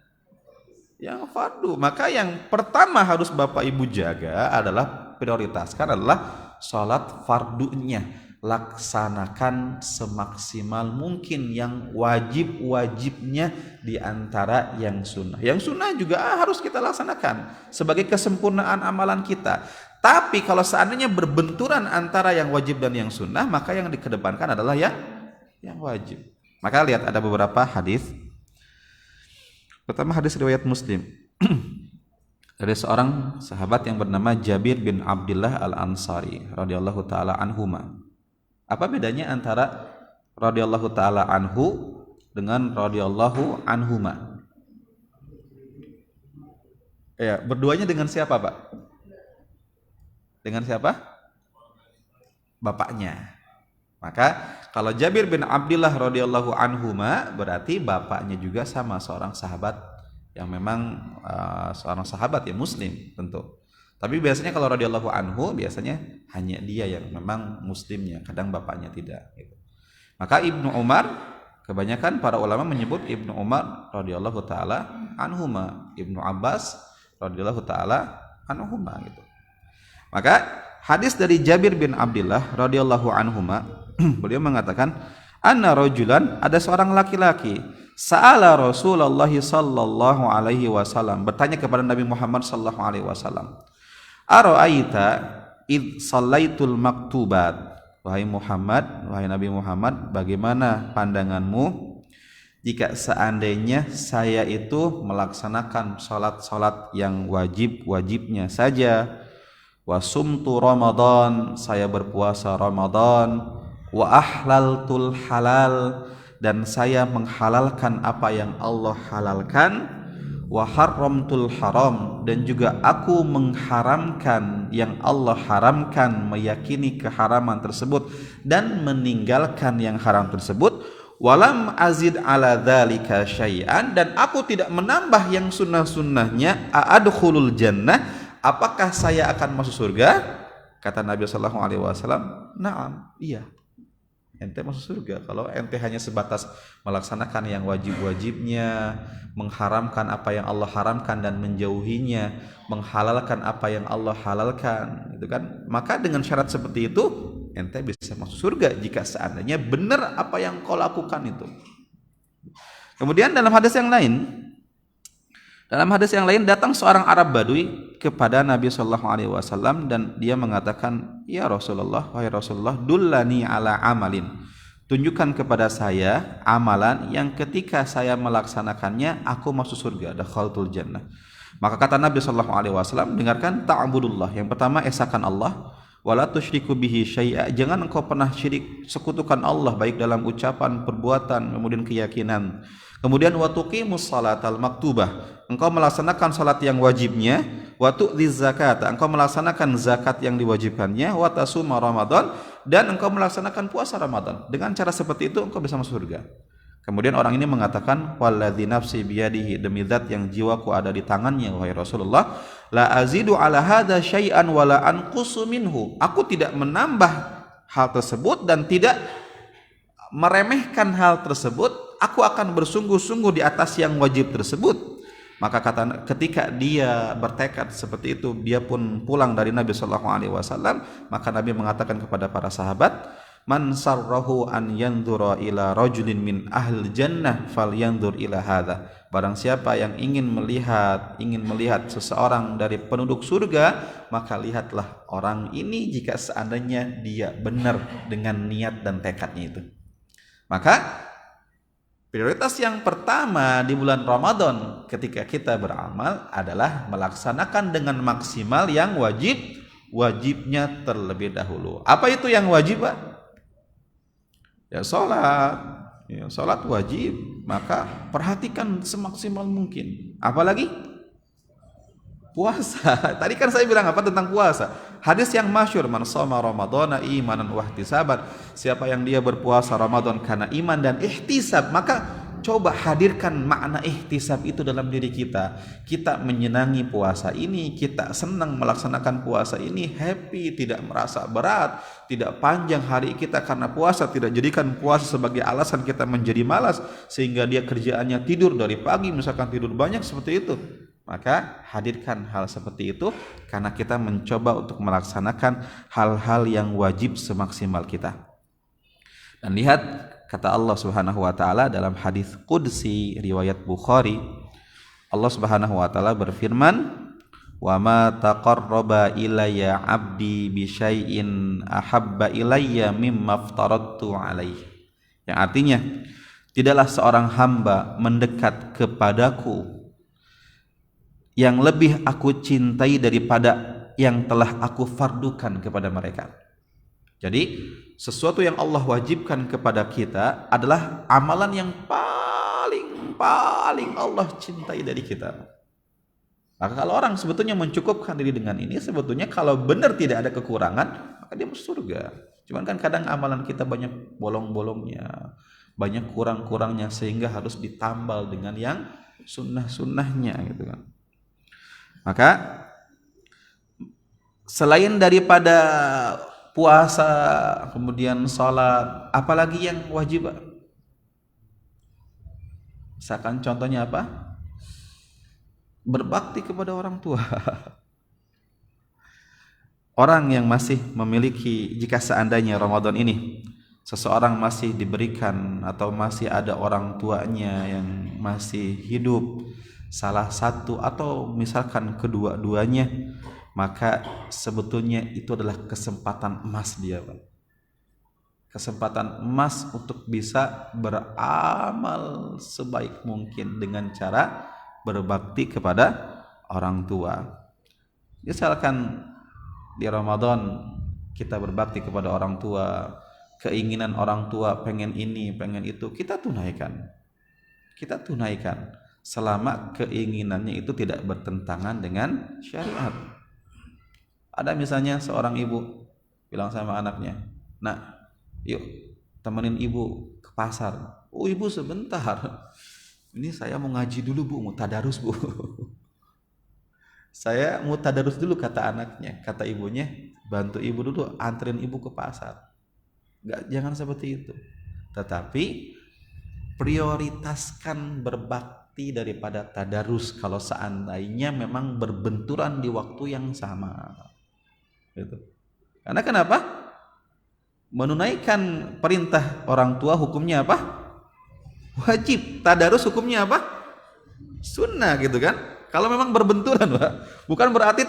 Yang fardu, maka yang pertama harus Bapak Ibu jaga adalah prioritaskan adalah sholat fardunya. Laksanakan semaksimal mungkin yang wajib-wajibnya di antara yang sunnah. Yang sunnah juga harus kita laksanakan sebagai kesempurnaan amalan kita. Tapi kalau seandainya berbenturan antara yang wajib dan yang sunnah, maka yang dikedepankan adalah yang wajib. Maka lihat ada beberapa hadis. Pertama hadis riwayat Muslim dari seorang sahabat yang bernama Jabir bin Abdullah Al-Ansari radhiyallahu taala anhuma. Apa bedanya antara radhiyallahu taala anhu dengan radhiyallahu anhuma? Ya, berduanya dengan siapa, Pak? Dengan siapa? Bapaknya. Maka kalau Jabir bin Abdullah radhiyallahu anhuma berarti bapaknya juga sama seorang sahabat yang memang seorang sahabat ya muslim tentu. Tapi biasanya kalau radhiyallahu anhu biasanya hanya dia yang memang muslimnya, kadang bapaknya tidak gitu. Maka Ibnu Umar, kebanyakan para ulama menyebut Ibnu Umar radhiyallahu taala anhuma, Ibnu Abbas radhiyallahu taala anhuma gitu. Maka hadis dari Jabir bin Abdullah radhiyallahu anhuma, beliau mengatakan, anna rajulan, ada seorang laki-laki, sa'ala Rasulullah sallallahu alaihi wasallam, bertanya kepada Nabi Muhammad sallallahu alaihi wasallam, ara'aita id sallaitul maktubat, wahai Muhammad, wahai Nabi Muhammad, bagaimana pandanganmu jika seandainya saya itu melaksanakan salat-salat yang wajib-wajibnya saja, wa sumtu Ramadan, saya berpuasa Ramadan, wa ahlaltul halal, dan saya menghalalkan apa yang Allah halalkan, wa haramtul haram, dan juga aku mengharamkan yang Allah haramkan, meyakini keharaman tersebut dan meninggalkan yang haram tersebut, walam azid ala dzalika syai'an, dan aku tidak menambah yang sunnah-sunnahnya, a'adkhulul jannah, apakah saya akan masuk surga? Kata Nabi sallallahu alaihi wasallam, "Na'am, iya. Ente masuk surga kalau ente hanya sebatas melaksanakan yang wajib-wajibnya, mengharamkan apa yang Allah haramkan dan menjauhinya, menghalalkan apa yang Allah halalkan, gitu kan? Maka dengan syarat seperti itu ente bisa masuk surga jika seandainya benar apa yang kau lakukan itu." Kemudian dalam hadis yang lain datang seorang Arab Badui kepada Nabi Shallallahu Alaihi Wasallam dan dia mengatakan, "Ya Rasulullah, wahai Rasulullah, dullani ala amalin, tunjukkan kepada saya amalan yang ketika saya melaksanakannya aku masuk surga, dakhaltul jannah." Maka kata Nabi Shallallahu Alaihi Wasallam, dengarkan, ta'budullah. Yang pertama, esakan Allah. Wala tusyriku bihi syai'a, jangan engkau pernah syirik, sekutukan Allah baik dalam ucapan, perbuatan, kemudian keyakinan. Kemudian wa tuqimus salatal maktubah, engkau melaksanakan salat yang wajibnya, wa tu'dhiz zakat, engkau melaksanakan zakat yang diwajibkannya, wa tasuma ramadan, dan engkau melaksanakan puasa Ramadan. Dengan cara seperti itu engkau bisa masuk surga. Kemudian orang ini mengatakan, walladzi nafsi biyadihi, demi zat yang jiwaku ada di tangannya wahai Rasulullah, la azidu ala hadza syai'an wa la anqusu minhu, aku tidak menambah hal tersebut dan tidak meremehkan hal tersebut, aku akan bersungguh-sungguh di atas yang wajib tersebut. Maka ketika dia bertekad seperti itu, dia pun pulang dari Nabi Shallallahu Alaihi Wasallam. Maka Nabi mengatakan kepada para sahabat, man sarrahu an yanzura ila rajulin min ahli jannah falyanzur ila hadza, barang siapa yang ingin melihat seseorang dari penduduk surga, maka lihatlah orang ini jika seandainya dia benar dengan niat dan tekadnya itu. Maka prioritas yang pertama di bulan Ramadan ketika kita beramal adalah melaksanakan dengan maksimal yang wajibnya terlebih dahulu. Apa itu yang wajib, Pak? Ya sholat, sholat wajib, maka perhatikan semaksimal mungkin. Apalagi puasa. Tadi kan saya bilang apa tentang puasa? Hadis yang masyhur, man shoma ramadhana imanan wa ihtisaban, siapa yang dia berpuasa Ramadan karena iman dan ihtisab, maka coba hadirkan makna ihtisab itu dalam diri kita. Kita menyenangi puasa ini, kita senang melaksanakan puasa ini, happy, tidak merasa berat, tidak panjang hari kita karena puasa, tidak jadikan puasa sebagai alasan kita menjadi malas sehingga dia kerjaannya tidur dari pagi, misalkan tidur banyak seperti itu. Maka hadirkan hal seperti itu karena kita mencoba untuk melaksanakan hal-hal yang wajib semaksimal kita. Dan lihat kata Allah Subhanahu wa taala dalam hadis qudsi riwayat Bukhari, Allah Subhanahu wa taala berfirman, "Wa ma taqarraba ilayya 'abdi bi syai'in ahabba ilayya mimma aftaradtu 'alaihi." Yang artinya, tidaklah seorang hamba mendekat kepadaku yang lebih aku cintai daripada yang telah aku fardukan kepada mereka. Jadi sesuatu yang Allah wajibkan kepada kita adalah amalan yang paling Allah cintai dari kita. Maka kalau orang sebetulnya mencukupkan diri dengan ini, sebetulnya kalau benar tidak ada kekurangan, maka dia masuk surga. Cuman kan kadang amalan kita banyak bolong-bolongnya, banyak kurang-kurangnya, sehingga harus ditambal dengan yang sunnah-sunnahnya gitu kan. Maka selain daripada puasa, kemudian sholat, apalagi yang wajib? Misalkan contohnya apa? Berbakti kepada orang tua. Orang yang masih memiliki, jika seandainya Ramadan ini seseorang masih diberikan atau masih ada orang tuanya yang masih hidup, salah satu atau misalkan kedua-duanya, maka sebetulnya itu adalah kesempatan emas dia, Pak. Kesempatan emas untuk bisa beramal sebaik mungkin dengan cara berbakti kepada orang tua. Misalkan di Ramadan kita berbakti kepada orang tua, keinginan orang tua pengen ini, pengen itu, kita tunaikan. Selama keinginannya itu tidak bertentangan dengan syariat. Ada misalnya seorang ibu bilang sama anaknya, "Nak, yuk temenin ibu ke pasar." "Oh ibu sebentar, ini saya mau ngaji dulu bu, mau tadarus bu." Saya mau tadarus dulu, kata anaknya, kata ibunya, bantu ibu dulu, anterin ibu ke pasar. Jangan seperti itu. Tetapi prioritaskan berbakti daripada tadarus kalau seandainya memang berbenturan di waktu yang sama. Gitu. Karena kenapa? Menunaikan perintah orang tua hukumnya apa? Wajib. Tadarus hukumnya apa? Sunnah, gitu kan? Kalau memang berbenturan, Pak, bukan berarti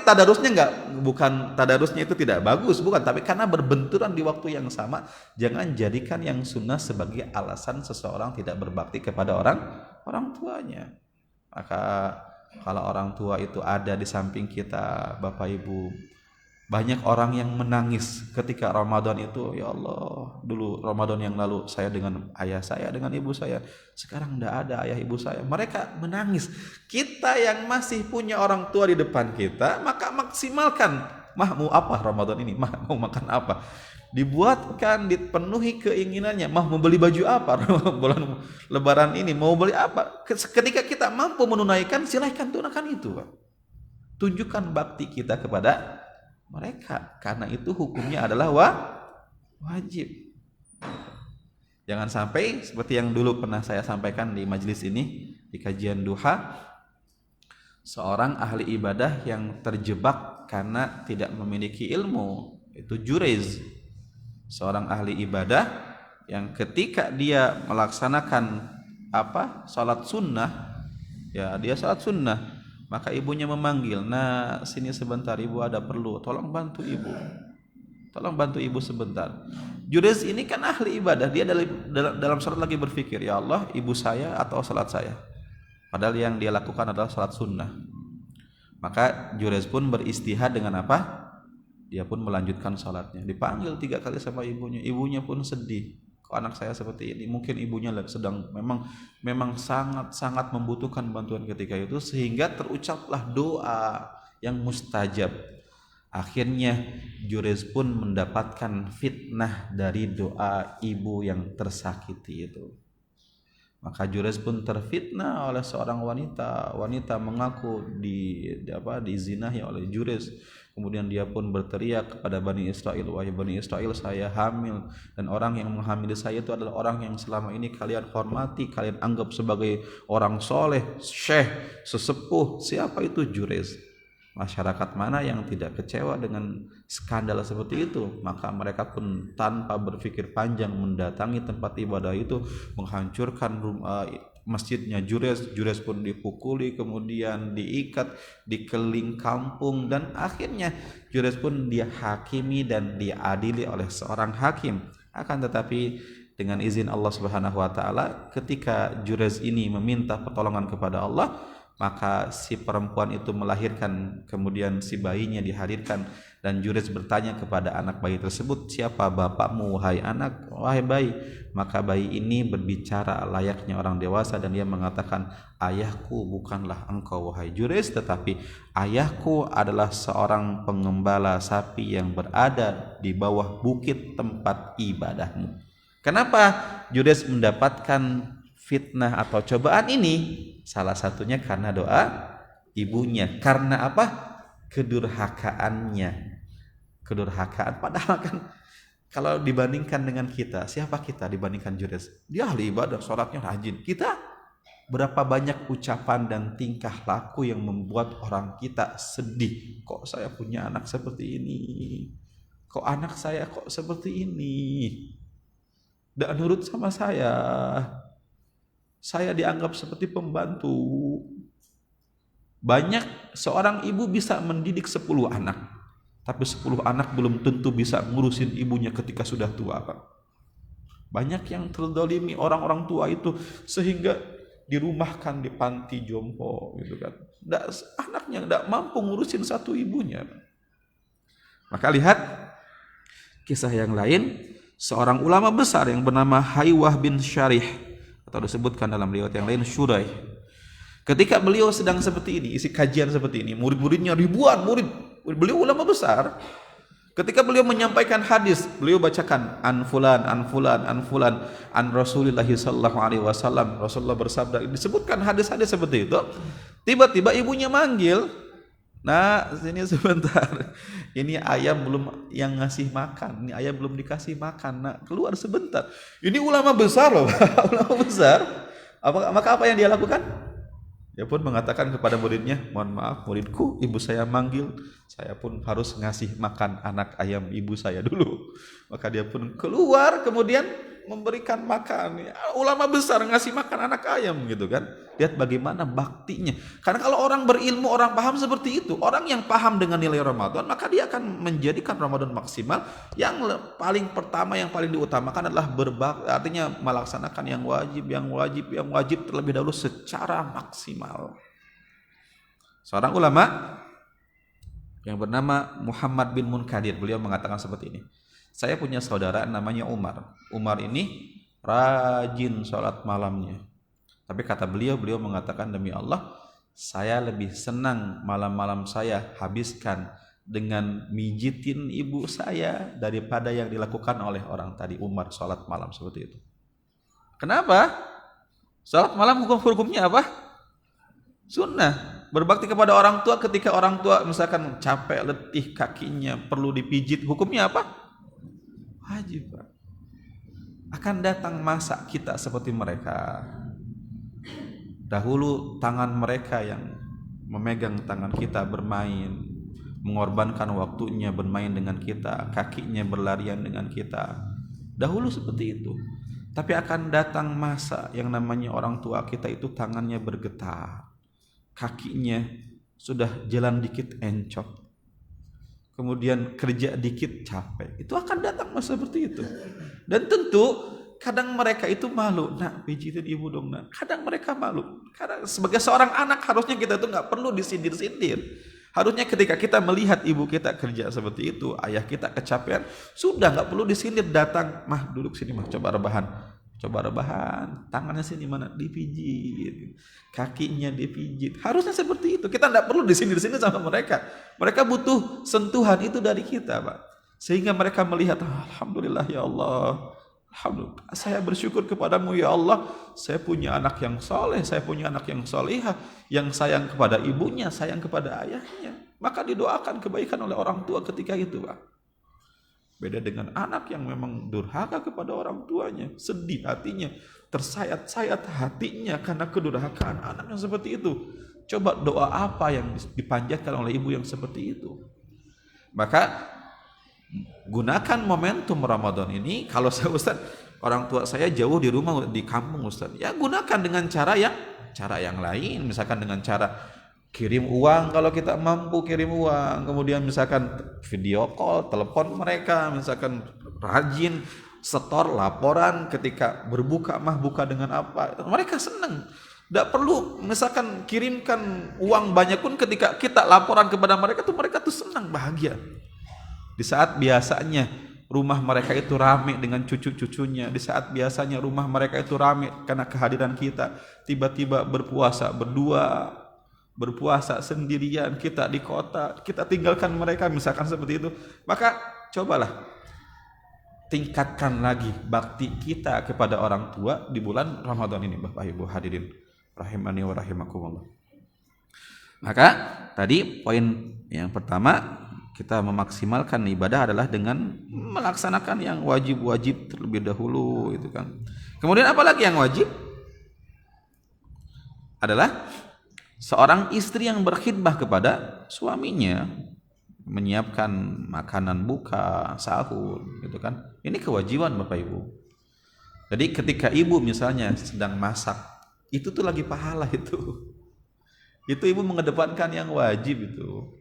bukan tadarusnya itu tidak bagus, bukan, tapi karena berbenturan di waktu yang sama, jangan jadikan yang sunnah sebagai alasan seseorang tidak berbakti kepada orang tuanya. Maka kalau orang tua itu ada di samping kita, Bapak Ibu, banyak orang yang menangis ketika Ramadan itu. Ya Allah, dulu Ramadan yang lalu saya dengan ayah saya, dengan ibu saya, sekarang tidak ada ayah ibu saya. Mereka menangis. Kita yang masih punya orang tua di depan kita, maka maksimalkan. Mah, mau apa Ramadan ini? Mah, mau makan apa? Dibuatkan, dipenuhi keinginannya. Mah, mau beli baju apa bulan Lebaran ini? Mau beli apa? Ketika kita mampu menunaikan, silahkan tunaikan itu, Pak. Tunjukkan bakti kita kepada mereka, karena itu hukumnya adalah wajib. Jangan sampai seperti yang dulu pernah saya sampaikan di majelis ini, di kajian duha, seorang ahli ibadah yang terjebak karena tidak memiliki ilmu, itu Jurez. Seorang ahli ibadah yang ketika dia melaksanakan salat sunnah, ya dia salat sunnah, maka ibunya memanggil, "Nah, sini sebentar, ibu ada perlu, tolong bantu ibu sebentar." Jurez ini kan ahli ibadah, dia dalam salat lagi berpikir, "Ya Allah, ibu saya atau salat saya?" Padahal yang dia lakukan adalah salat sunnah. Maka Jurez pun beristihad dengan apa? Dia pun melanjutkan salatnya. Dipanggil 3 kali sama ibunya pun sedih. Anak saya seperti ini, mungkin ibunya sedang memang sangat membutuhkan bantuan ketika itu, sehingga terucaplah doa yang mustajab. Akhirnya Jurez pun mendapatkan fitnah dari doa ibu yang tersakiti itu. Maka Jurez pun terfitnah oleh seorang wanita mengaku dizinahi oleh Jurez. Kemudian dia pun berteriak kepada Bani Israel, "Wahai Bani Israel, saya hamil, dan orang yang menghamili saya itu adalah orang yang selama ini kalian hormati, kalian anggap sebagai orang soleh, syekh, sesepuh." Siapa itu? Jurez. Masyarakat mana yang tidak kecewa dengan skandal seperti itu? Maka mereka pun tanpa berpikir panjang mendatangi tempat ibadah itu, menghancurkan masjidnya Jurez pun dipukuli, kemudian diikat, dikeling kampung, dan akhirnya Jurez pun dihakimi dan diadili oleh seorang hakim. Akan tetapi dengan izin Allah Subhanahu wa taala, ketika Jurez ini meminta pertolongan kepada Allah, maka si perempuan itu melahirkan, kemudian si bayinya dihadirkan, dan Jurez bertanya kepada anak bayi tersebut, "Siapa bapakmu, wahai anak, wahai bayi?" Maka bayi ini berbicara layaknya orang dewasa, dan dia mengatakan, "Ayahku bukanlah engkau, wahai Jurez, tetapi ayahku adalah seorang pengembala sapi yang berada di bawah bukit tempat ibadahmu." Kenapa Jurez mendapatkan fitnah atau cobaan ini? Salah satunya karena doa ibunya. Karena apa? Kedurhakaannya. Padahal kan kalau dibandingkan dengan kita, siapa kita dibandingkan Jurez? Dia ahli ibadah, sholatnya rajin. Kita berapa banyak ucapan dan tingkah laku yang membuat orang kita sedih. Kok saya punya anak seperti ini? Kok anak saya kok seperti ini? Tidak nurut sama saya. Saya dianggap seperti pembantu. Banyak seorang ibu bisa mendidik 10 anak, tapi 10 anak belum tentu bisa ngurusin ibunya ketika sudah tua, Pak. Banyak yang terzalimi orang-orang tua itu sehingga dirumahkan di panti jompo gitu kan. Anaknya tidak mampu ngurusin satu ibunya. Maka lihat kisah yang lain, seorang ulama besar yang bernama Haywah bin Syarih, atau disebutkan dalam riwayat yang lain Syuraih. Ketika beliau sedang seperti ini, isi kajian seperti ini, murid-muridnya ribuan murid, beliau ulama besar. Ketika beliau menyampaikan hadis, beliau bacakan an fulan an Rasulullah sallallahu alaihi wasallam. Rasulullah bersabda, disebutkan hadis-hadis seperti itu. Tiba-tiba ibunya manggil, Nah, sini sebentar. Ini ayam belum yang ngasih makan. Ini ayam belum dikasih makan. Nah, keluar sebentar. Ini ulama besar loh, ulama besar. Maka apa yang dia lakukan? Dia pun mengatakan kepada muridnya, mohon maaf muridku, ibu saya manggil, saya pun harus ngasih makan anak ayam ibu saya dulu. Maka dia pun keluar kemudian memberikan makan. Ulama besar ngasih makan anak ayam gitu kan. Lihat bagaimana baktinya. Karena kalau orang berilmu, orang paham seperti itu, orang yang paham dengan nilai Ramadan, maka dia akan menjadikan Ramadan maksimal. Yang paling pertama, yang paling diutamakan adalah artinya melaksanakan yang wajib terlebih dahulu secara maksimal. Seorang ulama yang bernama Muhammad bin Munkadir, beliau mengatakan seperti ini. Saya punya saudara namanya Umar. Umar ini rajin sholat malamnya. Tapi kata beliau mengatakan, demi Allah, saya lebih senang malam-malam saya habiskan dengan mijitin ibu saya daripada yang dilakukan oleh orang tadi. Umar sholat malam seperti itu. Kenapa? Sholat malam hukumnya apa? Sunnah. Berbakti kepada orang tua ketika orang tua misalkan capek, letih kakinya, perlu dipijit, hukumnya apa? Wajib, Pak. Akan datang masa kita seperti mereka. Dahulu tangan mereka yang memegang tangan kita bermain, mengorbankan waktunya bermain dengan kita, kakinya berlarian dengan kita. Dahulu seperti itu. Tapi akan datang masa yang namanya orang tua kita itu tangannya bergetar, kakinya sudah jalan dikit encok, kemudian kerja dikit capek. Itu akan datang masa seperti itu. Dan tentu kadang mereka itu malu, nak pijitin ibu dong nak. Kadang mereka malu. Karena sebagai seorang anak harusnya kita itu nggak perlu disindir-sindir. Harusnya ketika kita melihat ibu kita kerja seperti itu, ayah kita kecapean, sudah nggak perlu disindir, datang, mah duduk sini mah, coba rebahan, tangannya sini mana, dipijit, kakinya dipijit. Harusnya seperti itu. Kita tidak perlu disindir-sindir sama mereka. Mereka butuh sentuhan itu dari kita, Pak. Sehingga mereka melihat, alhamdulillah ya Allah, alhamdulillah, saya bersyukur kepadamu ya Allah, saya punya anak yang soleh, saya punya anak yang solihah, yang sayang kepada ibunya, sayang kepada ayahnya. Maka didoakan kebaikan oleh orang tua ketika itu, Pak. Beda dengan anak yang memang durhaka kepada orang tuanya, sedih hatinya, tersayat-sayat hatinya karena kedurhakaan anak yang seperti itu. Coba doa apa yang dipanjatkan oleh ibu yang seperti itu? Maka gunakan momentum Ramadan ini. Kalau saya Ustaz, orang tua saya jauh di rumah di kampung Ustaz, ya gunakan dengan cara yang lain, misalkan dengan cara kirim uang kalau kita mampu kirim uang, kemudian misalkan video call, telepon mereka, misalkan rajin setor laporan ketika berbuka, mah buka dengan apa, mereka senang. Tidak perlu misalkan kirimkan uang banyak pun, ketika kita laporan kepada mereka tuh senang, bahagia. Di saat biasanya rumah mereka itu ramai dengan cucu-cucunya, di saat biasanya rumah mereka itu ramai karena kehadiran kita, tiba-tiba berpuasa berdua, berpuasa sendirian, kita di kota, kita tinggalkan mereka misalkan seperti itu. Maka cobalah tingkatkan lagi bakti kita kepada orang tua di bulan Ramadan ini, Bapak Ibu hadirin rahimani wa rahimakumullah. Maka tadi poin yang pertama, kita memaksimalkan ibadah adalah dengan melaksanakan yang wajib-wajib terlebih dahulu, itu kan. Kemudian apalagi yang wajib? Adalah seorang istri yang berkhidmah kepada suaminya, menyiapkan makanan buka, sahur, gitu kan. Ini kewajiban Bapak Ibu. Jadi ketika ibu misalnya sedang masak, itu tuh lagi pahala itu. Itu ibu mengedepankan yang wajib itu,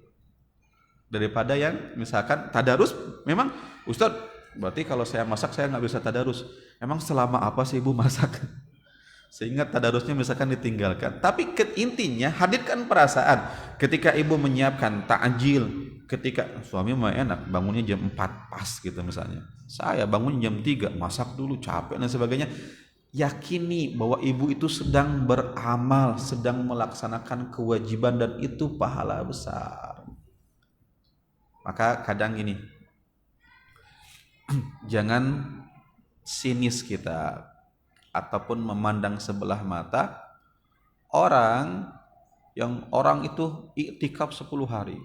daripada yang misalkan tadarus. Memang Ustaz, berarti kalau saya masak saya nggak bisa tadarus. Emang selama apa sih ibu masak? Sehingga tadarusnya misalkan ditinggalkan. Tapi intinya hadirkan perasaan ketika ibu menyiapkan takjil, ketika suami mah enak bangunnya jam 4 pas gitu misalnya, saya bangun jam 3, masak dulu, capek dan sebagainya. Yakini bahwa ibu itu sedang beramal, sedang melaksanakan kewajiban, dan itu pahala besar. Maka kadang gini, jangan sinis kita ataupun memandang sebelah mata orang yang orang itu iktikaf 10 hari.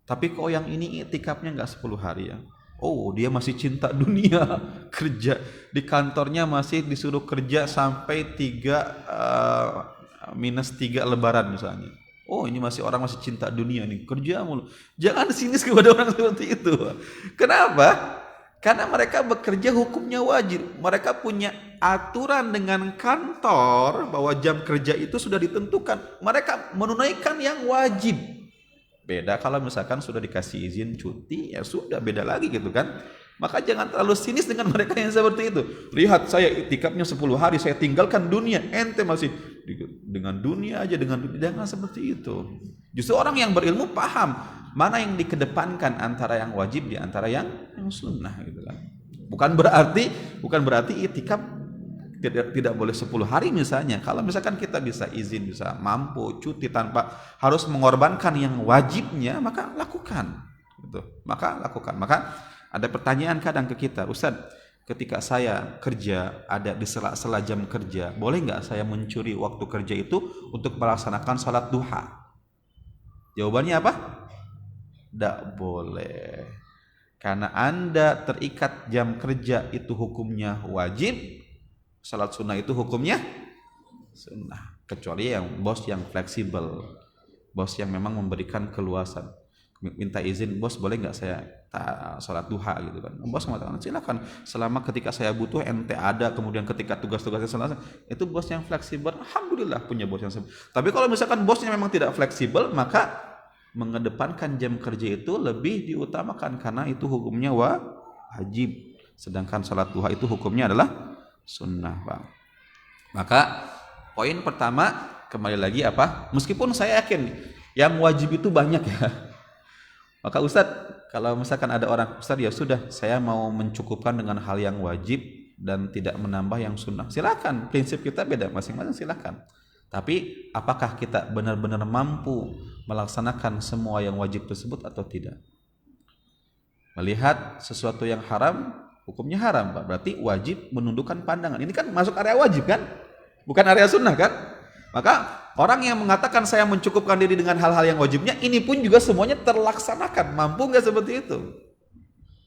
Tapi kok yang ini iktikafnya enggak 10 hari ya? Oh, dia masih cinta dunia, kerja di kantornya masih disuruh kerja sampai 3 minus 3 lebaran misalnya. Oh, ini orang masih cinta dunia nih, kerja mulu. Jangan sinis kepada orang seperti itu. Kenapa? Karena mereka bekerja hukumnya wajib. Mereka punya aturan dengan kantor bahwa jam kerja itu sudah ditentukan. Mereka menunaikan yang wajib. Beda kalau misalkan sudah dikasih izin cuti, ya sudah beda lagi gitu kan. Maka jangan terlalu sinis dengan mereka yang seperti itu. Lihat saya iktikafnya 10 hari, saya tinggalkan dunia. Ente masih dengan dunia aja, dengan dunia. Jangan seperti itu. Justru orang yang berilmu paham mana yang dikedepankan antara yang wajib di antara yang sunnah gitu kan. Bukan berarti iktikaf tidak boleh 10 hari misalnya. Kalau misalkan kita bisa izin, bisa mampu cuti tanpa harus mengorbankan yang wajibnya, maka lakukan gitu. Maka ada pertanyaan kadang ke kita, Ustaz, ketika saya kerja ada di sela-sela jam kerja, boleh nggak saya mencuri waktu kerja itu untuk melaksanakan salat duha? Jawabannya apa? Tidak boleh. Karena Anda terikat jam kerja itu hukumnya wajib, salat sunnah itu hukumnya sunnah. Kecuali yang bos yang fleksibel, bos yang memang memberikan keluasan. Minta izin, bos boleh nggak saya salat duha gitu kan? Bos mengatakan silakan, selama ketika saya butuh ente ada, kemudian ketika tugas-tugasnya selesai, itu bos yang fleksibel. Alhamdulillah punya bos yang tapi kalau misalkan bosnya memang tidak fleksibel, maka mengedepankan jam kerja itu lebih diutamakan karena itu hukumnya wajib, sedangkan salat duha itu hukumnya adalah sunnah, Pak. Maka poin pertama kembali lagi apa? Meskipun saya yakin yang wajib itu banyak ya. Maka Ustadz, kalau misalkan ada orang, Ustadz ya sudah, saya mau mencukupkan dengan hal yang wajib dan tidak menambah yang sunnah. Silakan, prinsip kita beda masing-masing, silakan. Tapi apakah kita benar-benar mampu melaksanakan semua yang wajib tersebut atau tidak? Melihat sesuatu yang haram, hukumnya haram, Pak. Berarti wajib menundukkan pandangan. Ini kan masuk area wajib kan? Bukan area sunnah kan? Maka orang yang mengatakan saya mencukupkan diri dengan hal-hal yang wajibnya, ini pun juga semuanya terlaksanakan. Mampu nggak seperti itu?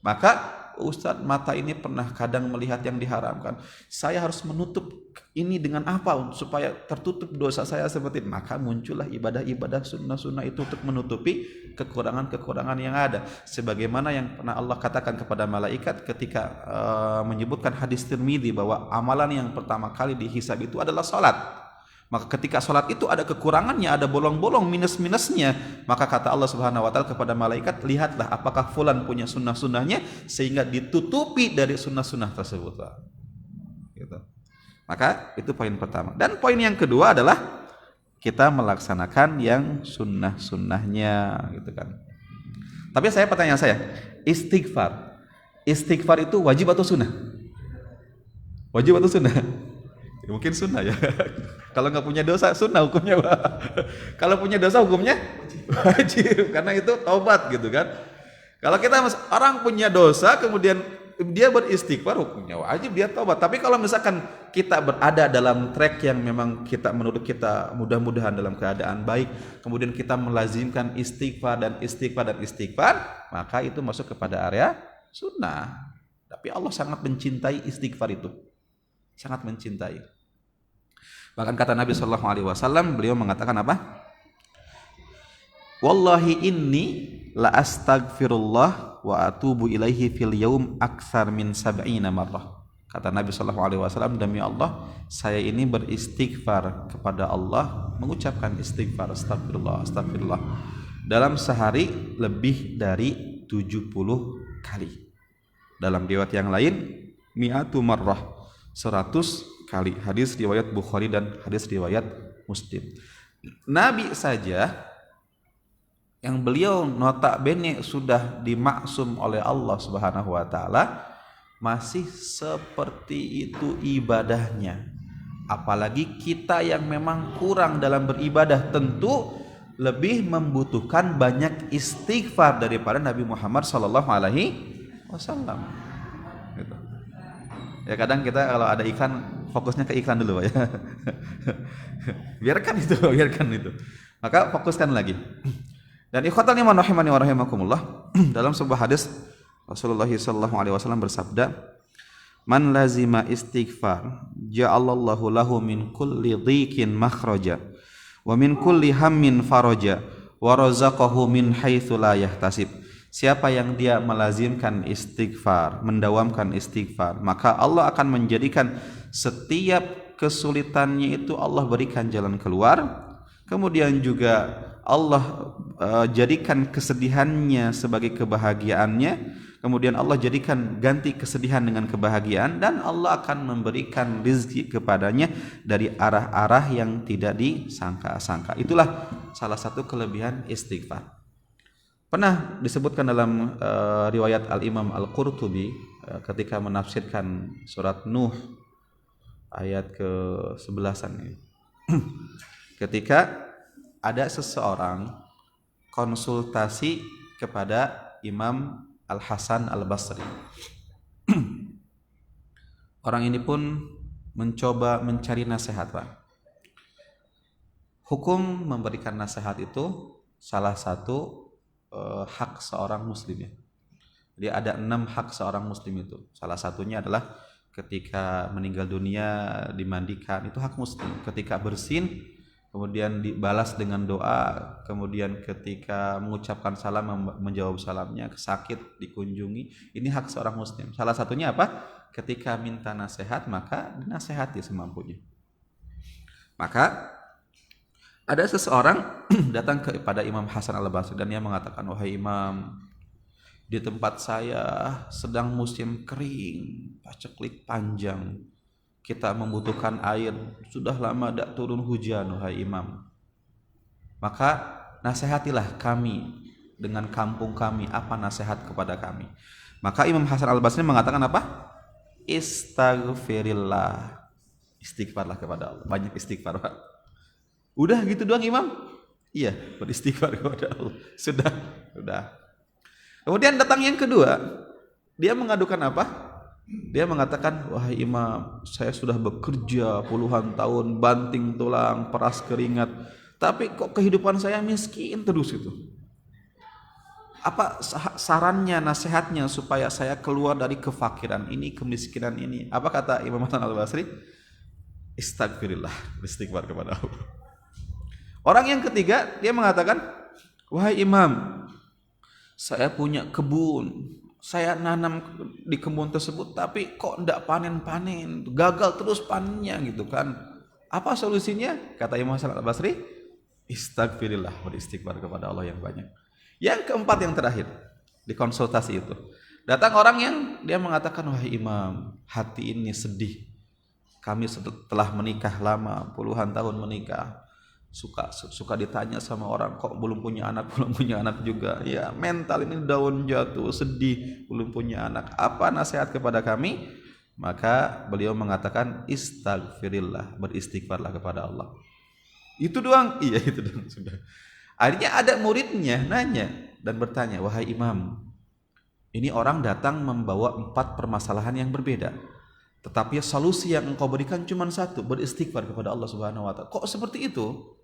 Maka Ustadz, mata ini pernah kadang melihat yang diharamkan. Saya harus menutup ini dengan apa supaya tertutup dosa saya seperti itu. Maka muncullah ibadah-ibadah sunnah-sunnah itu untuk menutupi kekurangan-kekurangan yang ada. Sebagaimana yang pernah Allah katakan kepada malaikat ketika menyebutkan hadis Tirmidzi bahwa amalan yang pertama kali dihisab itu adalah salat. Maka ketika sholat itu ada kekurangannya, ada bolong-bolong, minus-minusnya, maka kata Allah Subhanahu wa Ta'ala kepada malaikat, lihatlah apakah fulan punya sunnah-sunnahnya sehingga ditutupi dari sunnah-sunnah tersebut. Gitu. Maka itu poin pertama. Dan poin yang kedua adalah kita melaksanakan yang sunnah-sunnahnya, gitu kan. Tapi pertanyaan saya, istighfar itu wajib atau sunnah? Wajib atau sunnah? Mungkin sunnah ya. Kalau nggak punya dosa sunnah hukumnya. Kalau punya dosa hukumnya wajib, karena itu taubat gitu kan. Kalau kita orang punya dosa kemudian dia beristighfar, hukumnya wajib, dia taubat. Tapi kalau misalkan kita berada dalam track yang memang kita menurut kita mudah-mudahan dalam keadaan baik, kemudian kita melazimkan istighfar, maka itu masuk kepada area sunnah. Tapi Allah sangat mencintai istighfar itu, sangat mencintai. Bahkan kata Nabi Shallallahu Alaihi Wasallam, beliau mengatakan apa? Wallahi inni la astaghfirullah wa atubu ilaihi fil yaum aktsar min 70 marrah. Kata Nabi Shallallahu Alaihi Wasallam, demi Allah, saya ini beristighfar kepada Allah, mengucapkan istighfar, astagfirullah, astagfirullah, dalam sehari lebih dari 70 kali. Dalam riwayat yang lain, mi'atu marrah, 100 kali. Hadis riwayat Bukhari dan hadis riwayat Muslim. Nabi saja yang beliau notabene sudah dimaksum oleh Allah Subhanahu wa Ta'ala masih seperti itu ibadahnya. Apalagi kita yang memang kurang dalam beribadah, tentu lebih membutuhkan banyak istighfar daripada Nabi Muhammad sallallahu alaihi wasallam. Gitu. Ya kadang kita kalau ada ikan fokusnya ke iklan dulu Pak ya. biarkan itu. Maka fokuskan lagi. Dan ikhwatal iman rahimani wa rahimakumullah, dalam sebuah hadis Rasulullah sallallahu alaihi wasallam bersabda, "Man lazima istighfar, ja'alallahu lahu min kulli dhiqin makhraja wa min kulli hammin faraja wa razaqahu min haitsu la yahtasib." Siapa yang dia melazimkan istighfar, mendawamkan istighfar, maka Allah akan menjadikan setiap kesulitannya itu Allah berikan jalan keluar. Kemudian juga Allah jadikan kesedihannya sebagai kebahagiaannya. Kemudian Allah jadikan ganti kesedihan dengan kebahagiaan, dan Allah akan memberikan rezeki kepadanya dari arah-arah yang tidak disangka-sangka. Itulah salah satu kelebihan istighfar. Pernah disebutkan dalam riwayat Al-Imam Al-Qurtubi ketika menafsirkan surat Nuh ayat ke-11 ini. Ketika ada seseorang konsultasi kepada Imam Al-Hasan Al-Basri. Orang ini pun mencoba mencari nasihat, Pak. Hukum memberikan nasihat itu salah satu hak seorang muslim ya. Jadi ada 6 hak seorang muslim itu. Salah satunya adalah ketika meninggal dunia dimandikan, itu hak muslim. Ketika bersin kemudian dibalas dengan doa, kemudian ketika mengucapkan salam menjawab salamnya, sakit dikunjungi, ini hak seorang muslim. Salah satunya apa? Ketika minta nasihat maka dinasehati semampunya. Maka ada seseorang datang kepada Imam Hasan Al-Basri dan dia mengatakan, "Wahai Imam, di tempat saya sedang musim kering, paceklik panjang. Kita membutuhkan air, sudah lama tidak turun hujan, wahai Imam. Maka nasihatilah kami dengan kampung kami, apa nasihat kepada kami?" Maka Imam Hasan Al-Basri mengatakan apa? Istaghfirillah. Istighfarlah kepada Allah. Banyak istighfar, Pak. Udah gitu doang Imam? Iya, beristighfar kepada Allah. Sudah. Kemudian datang yang kedua, dia mengadukan apa? Dia mengatakan, "Wahai Imam, saya sudah bekerja puluhan tahun, banting tulang, peras keringat, tapi kok kehidupan saya miskin terus itu. Apa sarannya, nasihatnya supaya saya keluar dari kefakiran ini, kemiskinan ini?" Apa kata Imam Hasan Al-Basri? Istagfirillah, beristighfar kepada Allah. Orang yang ketiga, dia mengatakan, "Wahai Imam, saya punya kebun, saya nanam di kebun tersebut tapi kok tidak panen-panen, gagal terus panennya gitu kan. Apa solusinya?" Kata Imam Hasan Al-Basri, "Istagfirillah, beristighfar kepada Allah yang banyak." Yang keempat, yang terakhir di konsultasi itu, datang orang yang dia mengatakan, "Wahai Imam, hati ini sedih. Kami setelah menikah lama, puluhan tahun menikah, suka ditanya sama orang, kok belum punya anak juga. Ya, mental ini daun jatuh, sedih, belum punya anak. Apa nasihat kepada kami?" Maka beliau mengatakan, "Istaghfirillah, beristighfarlah kepada Allah." Itu doang? Iya, itu doang, sudah. Akhirnya ada muridnya nanya dan bertanya, "Wahai Imam, ini orang datang membawa 4 permasalahan yang berbeda, tetapi solusi yang engkau berikan cuma satu, beristighfar kepada Allah Subhanahu wa Ta'ala. Kok seperti itu?"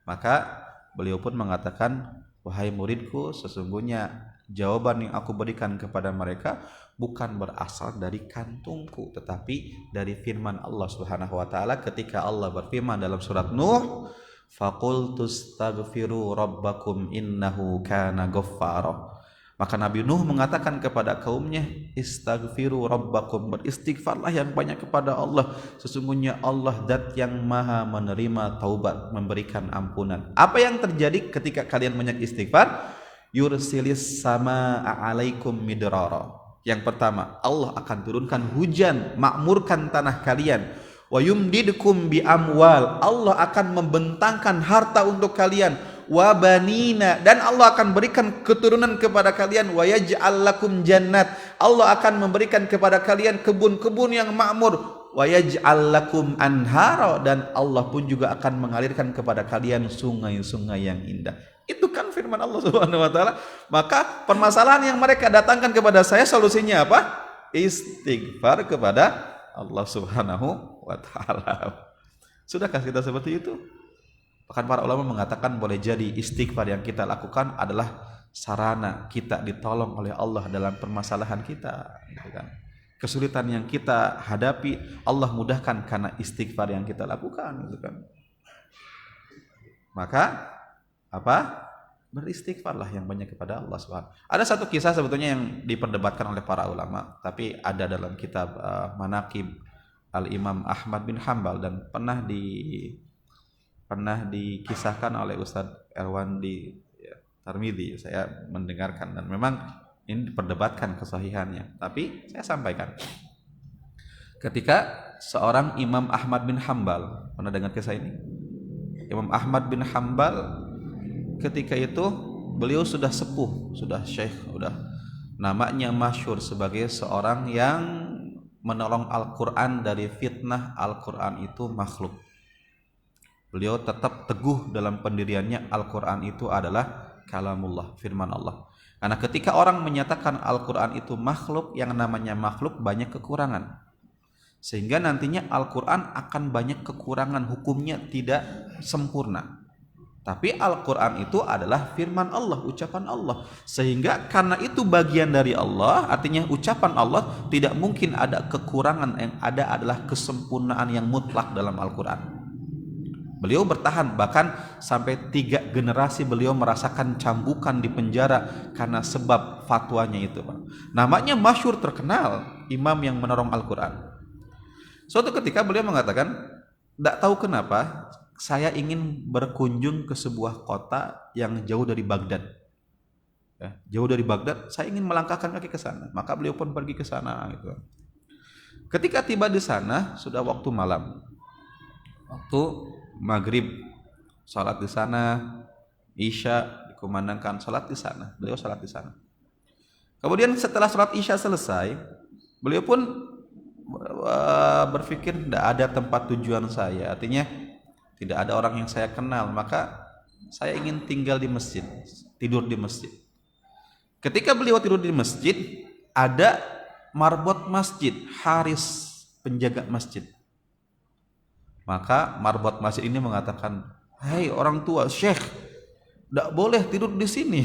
Maka beliau pun mengatakan, "Wahai muridku, sesungguhnya jawaban yang aku berikan kepada mereka bukan berasal dari kantungku, tetapi dari firman Allah Subhanahu wa Ta'ala ketika Allah berfirman dalam surat Nuh, faqultustaghfiru rabbakum innahu kana ghaffara." Maka Nabi Nuh mengatakan kepada kaumnya, "Istaghfiru rabbakum, beristighfarlah yang banyak kepada Allah. Sesungguhnya Allah zat yang maha menerima taubat, memberikan ampunan." Apa yang terjadi ketika kalian banyak istighfar? Yursilis samaa'a 'alaikum midrara. Yang pertama, Allah akan turunkan hujan, makmurkan tanah kalian. Wa yumdidkum bi amwal. Allah akan membentangkan harta untuk kalian. Wa banina, dan Allah akan berikan keturunan kepada kalian. Wa yaj'al lakum jannat. Allah akan memberikan kepada kalian kebun-kebun yang makmur. Wa yaj'al lakum anhara, dan Allah pun juga akan mengalirkan kepada kalian sungai-sungai yang indah. Itu kan firman Allah Subhanahu wa Ta'ala. Maka permasalahan yang mereka datangkan kepada saya, solusinya apa? Istighfar kepada Allah Subhanahu wa ta'ala. Sudahkah kita seperti itu? Bahkan para ulama mengatakan boleh jadi istighfar yang kita lakukan adalah sarana kita ditolong oleh Allah dalam permasalahan kita, gitu kan. Kesulitan yang kita hadapi Allah mudahkan karena istighfar yang kita lakukan, gitu kan. Maka apa? Beristighfarlah yang banyak kepada Allah Subhanahu. Ada satu kisah sebetulnya yang diperdebatkan oleh para ulama, tapi ada dalam kitab Manaqib Al-Imam Ahmad bin Hambal dan pernah dikisahkan oleh Ustadz Erwandi Tarmidhi. Saya mendengarkan dan memang ini diperdebatkan kesahihannya, tapi saya sampaikan. Ketika seorang Imam Ahmad bin Hambal, pernah dengar kisah ini? Imam Ahmad bin Hambal ketika itu beliau sudah sepuh, sudah syekh, sudah namanya masyhur sebagai seorang yang menolong Al-Quran dari fitnah Al-Quran itu makhluk. Beliau tetap teguh dalam pendiriannya Al-Quran itu adalah kalamullah, firman Allah. Karena ketika orang menyatakan Al-Quran itu makhluk, yang namanya makhluk banyak kekurangan. Sehingga nantinya Al-Quran akan banyak kekurangan, hukumnya tidak sempurna. Tapi Al-Quran itu adalah firman Allah, ucapan Allah. Sehingga karena itu bagian dari Allah, artinya ucapan Allah, tidak mungkin ada kekurangan, yang ada adalah kesempurnaan yang mutlak dalam Al-Quran. Beliau bertahan, bahkan sampai 3 generasi beliau merasakan cambukan di penjara karena sebab fatwanya itu. Namanya masyhur, terkenal, imam yang menolong Al-Quran. Suatu ketika beliau mengatakan, tidak tahu kenapa saya ingin berkunjung ke sebuah kota yang jauh dari Baghdad. Ya, jauh dari Baghdad, saya ingin melangkahkan kaki ke sana. Maka beliau pun pergi ke sana. Gitu. Ketika tiba di sana, sudah waktu malam, waktu maghrib, salat di sana, isya dikumandangkan, salat di sana. Beliau salat di sana. Kemudian setelah salat isya selesai, beliau pun berpikir tidak ada tempat tujuan saya. Artinya tidak ada orang yang saya kenal, maka saya ingin tinggal di masjid, tidur di masjid. Ketika beliau tidur di masjid, ada marbot masjid, haris, penjaga masjid. Maka marbot masjid ini mengatakan, "Hai orang tua, syekh, tidak boleh tidur di sini.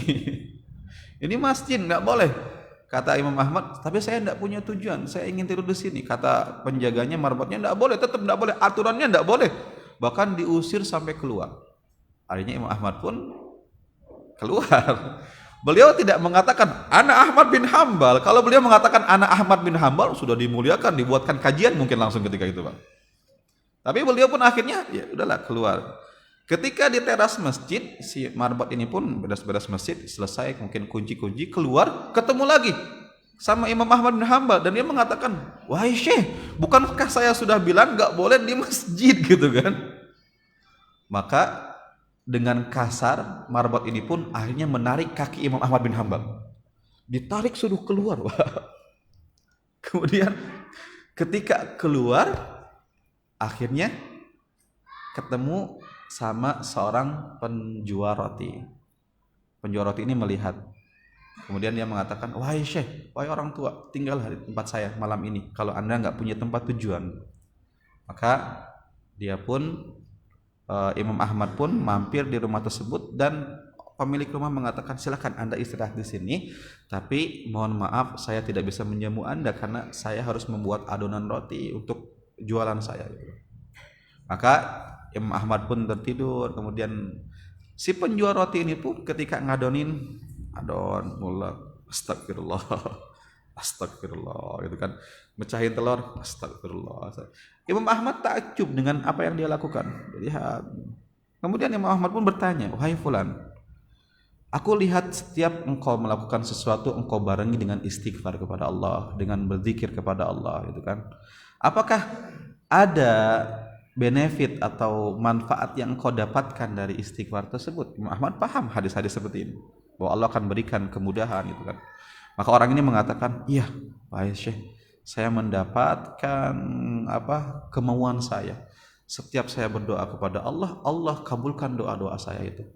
Ini masjid, tidak boleh." Kata Imam Ahmad, "Tapi saya tidak punya tujuan, saya ingin tidur di sini." Kata penjaganya, marbotnya, "Tidak boleh, tetap tidak boleh, aturannya tidak boleh." Bahkan diusir sampai keluar. Akhirnya Imam Ahmad pun keluar. Beliau tidak mengatakan Ana Ahmad bin Hambal. Kalau beliau mengatakan Ana Ahmad bin Hambal, sudah dimuliakan, dibuatkan kajian mungkin langsung ketika itu, Pak. Tapi beliau pun akhirnya ya udahlah keluar. Ketika di teras masjid, si marbot ini pun beres-beres masjid, selesai mungkin kunci-kunci, keluar, ketemu lagi sama Imam Ahmad bin Hambal, dan dia mengatakan, "Wahai Syekh, bukankah saya sudah bilang gak boleh di masjid?" gitu kan. Maka dengan kasar marbot ini pun akhirnya menarik kaki Imam Ahmad bin Hambal, ditarik suruh keluar. Kemudian ketika keluar, akhirnya ketemu sama seorang penjual roti. Penjual roti ini melihat, kemudian dia mengatakan, "Wahai Syekh, wahai orang tua, tinggallah di tempat saya malam ini kalau Anda nggak punya tempat tujuan." Maka dia pun Imam Ahmad pun mampir di rumah tersebut, dan pemilik rumah mengatakan, "Silakan Anda istirahat di sini, tapi mohon maaf saya tidak bisa menjamu Anda karena saya harus membuat adonan roti untuk jualan saya." Maka Imam Ahmad pun tertidur. Kemudian si penjual roti ini pun ketika ngadonin, adon mulai astagfirullah, astagfirullah gitu kan, mecahin telur, astagfirullah. Imam Ahmad takjub dengan apa yang dia lakukan. Lihat. Kemudian Imam Ahmad pun bertanya, "Wahai fulan, aku lihat setiap engkau melakukan sesuatu engkau barengi dengan istighfar kepada Allah, dengan berzikir kepada Allah, gitu kan. Apakah ada benefit atau manfaat yang engkau dapatkan dari istighfar tersebut?" Imam Ahmad paham hadis-hadis seperti ini, bahwa Allah akan berikan kemudahan, gitu kan. Maka orang ini mengatakan, "Iya, wahai Syekh, saya mendapatkan kemauan saya. Setiap saya berdoa kepada Allah, Allah kabulkan doa-doa saya itu."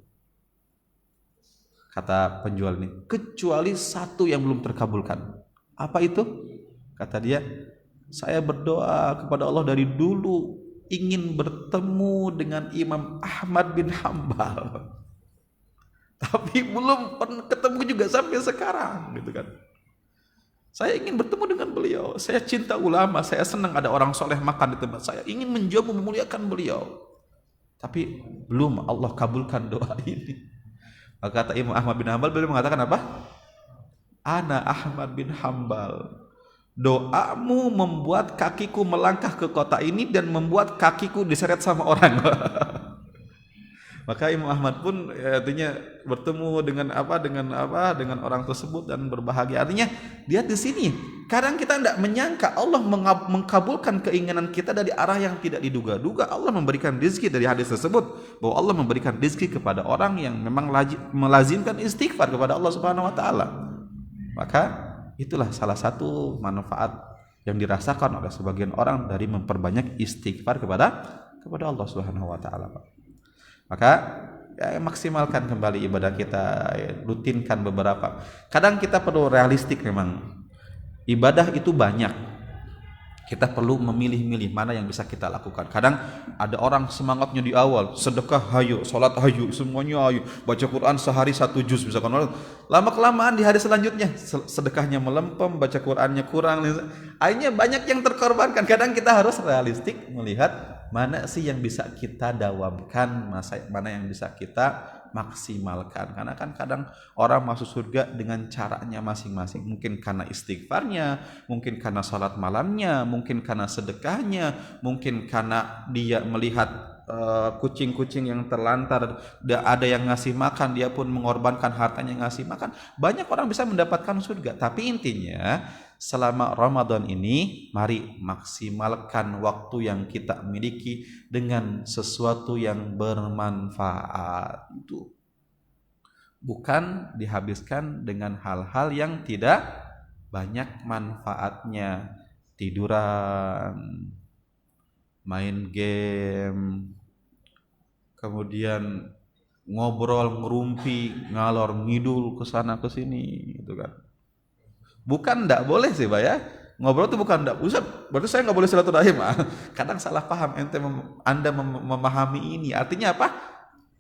Kata penjual ini, "Kecuali satu yang belum terkabulkan." "Apa itu?" Kata dia, Saya berdoa kepada Allah dari dulu ingin bertemu dengan Imam Ahmad bin Hambal. Tapi belum ketemu juga sampai sekarang gitu kan. Saya ingin bertemu dengan beliau. Saya cinta ulama, saya senang ada orang soleh makan di tempat saya. Ingin mencoba memuliakan beliau. Tapi belum Allah kabulkan doa ini. Maka kata Imam Ahmad bin Hambal, beliau mengatakan apa? Ana Ahmad bin Hambal. Doamu membuat kakiku melangkah ke kota ini dan membuat kakiku diseret sama orang. Maka Imam Ahmad pun artinya bertemu dengan orang tersebut dan berbahagia. Artinya dia di sini. Kadang kita tidak menyangka Allah mengkabulkan keinginan kita dari arah yang tidak diduga-duga. Allah memberikan rezeki dari hadis tersebut bahwa Allah memberikan rezeki kepada orang yang memang melazimkan istighfar kepada Allah Subhanahu wa taala. Maka itulah salah satu manfaat yang dirasakan oleh sebagian orang dari memperbanyak istighfar kepada Allah Subhanahu wa taala. Maka maksimalkan kembali ibadah kita, rutinkan beberapa. Kadang kita perlu realistik memang. Ibadah itu banyak. Kita perlu memilih-milih mana yang bisa kita lakukan. Kadang ada orang semangatnya di awal, sedekah hayu, salat hayu, semuanya hayu, baca Quran sehari 1 juz misalkan. Lama-kelamaan di hari selanjutnya sedekahnya melempem, baca Qurannya kurang. Akhirnya banyak yang terkorbankan. Kadang kita harus realistik melihat mana sih yang bisa kita dawamkan, mana yang bisa kita maksimalkan. Karena kan kadang orang masuk surga dengan caranya masing-masing. Mungkin karena istighfarnya, mungkin karena salat malamnya, mungkin karena sedekahnya, mungkin karena dia melihat kucing-kucing yang terlantar, ada yang ngasih makan, dia pun mengorbankan hartanya ngasih makan. Banyak orang bisa mendapatkan surga. Tapi intinya selama Ramadan ini mari maksimalkan waktu yang kita miliki dengan sesuatu yang bermanfaat. Itu bukan dihabiskan dengan hal-hal yang tidak banyak manfaatnya. Tiduran, main game, kemudian ngobrol ngerumpi, ngalor ngidul ke sana ke sini gitu kan. Bukan enggak boleh sih Pak ya. Ngobrol itu bukan enggak. Berarti saya enggak boleh silaturahim. Kadang salah paham Anda memahami ini. Artinya apa?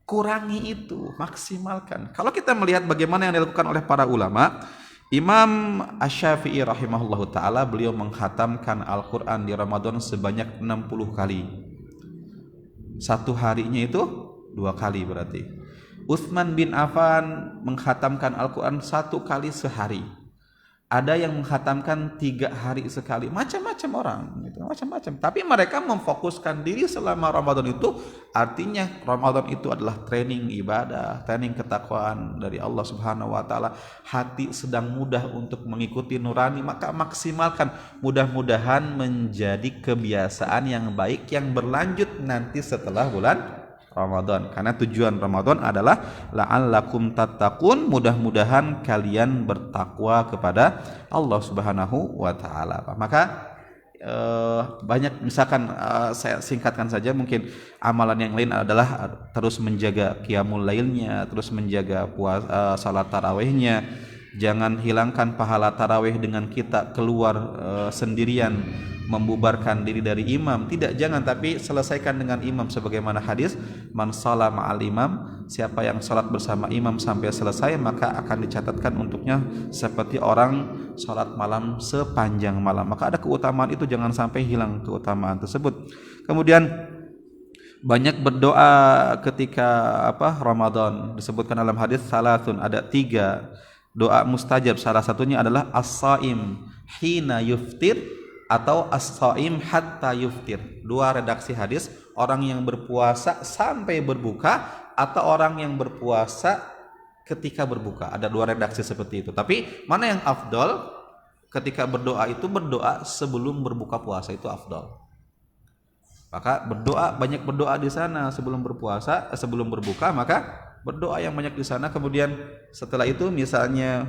Kurangi itu, maksimalkan. Kalau kita melihat bagaimana yang dilakukan oleh para ulama, Imam Asy-Syafi'i rahimahullahu taala beliau menghatamkan Al-Qur'an di Ramadan sebanyak 60 kali. Satu harinya itu 2 kali berarti. Utsman bin Affan menghatamkan Al-Qur'an 1 kali sehari. Ada yang menghatamkan 3 hari sekali, macam-macam orang, gitu, macam-macam. Tapi mereka memfokuskan diri selama Ramadan itu, artinya Ramadan itu adalah training ibadah, training ketakwaan dari Allah Subhanahu Wa Taala. Hati sedang mudah untuk mengikuti nurani, maka maksimalkan. Mudah-mudahan menjadi kebiasaan yang baik yang berlanjut nanti setelah bulan Ramadan. Karena tujuan Ramadan adalah la'allakum tattaqun, mudah-mudahan kalian bertakwa kepada Allah Subhanahu wa taala. Maka banyak misalkan saya singkatkan saja, mungkin amalan yang lain adalah terus menjaga qiyamul lailnya, terus menjaga salat tarawihnya. Jangan hilangkan pahala tarawih dengan kita keluar sendirian membubarkan diri dari imam. Tidak, jangan, tapi selesaikan dengan imam sebagaimana hadis man shalla ma'al imam, siapa yang salat bersama imam sampai selesai maka akan dicatatkan untuknya seperti orang salat malam sepanjang malam. Maka ada keutamaan itu, jangan sampai hilang keutamaan tersebut. Kemudian banyak berdoa ketika Ramadan. Disebutkan dalam hadis salatun, ada 3 doa mustajab. Salah satunya adalah as-shaim hina yuftir atau as-shaim hatta yuftir. 2 redaksi hadis, orang yang berpuasa sampai berbuka atau orang yang berpuasa ketika berbuka. Ada 2 redaksi seperti itu. Tapi mana yang afdol? Ketika berdoa itu berdoa sebelum berbuka puasa, itu afdol. Maka banyak berdoa di sana sebelum berpuasa, sebelum berbuka, maka berdoa yang banyak di sana. Kemudian setelah itu misalnya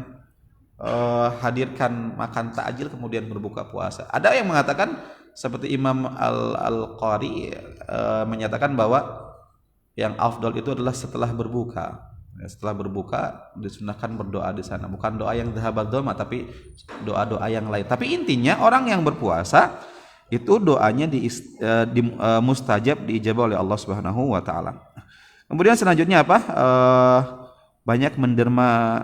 hadirkan makan takjil kemudian berbuka puasa. Ada yang mengatakan seperti Imam Al-Qari menyatakan bahwa yang afdal itu adalah setelah berbuka. Setelah berbuka disunahkan berdoa di sana, bukan doa yang dhahabad dhamma tapi doa-doa yang lain. Tapi intinya orang yang berpuasa itu doanya mustajab, diijabah oleh Allah Subhanahu wa taala. Kemudian selanjutnya apa? Banyak menderma.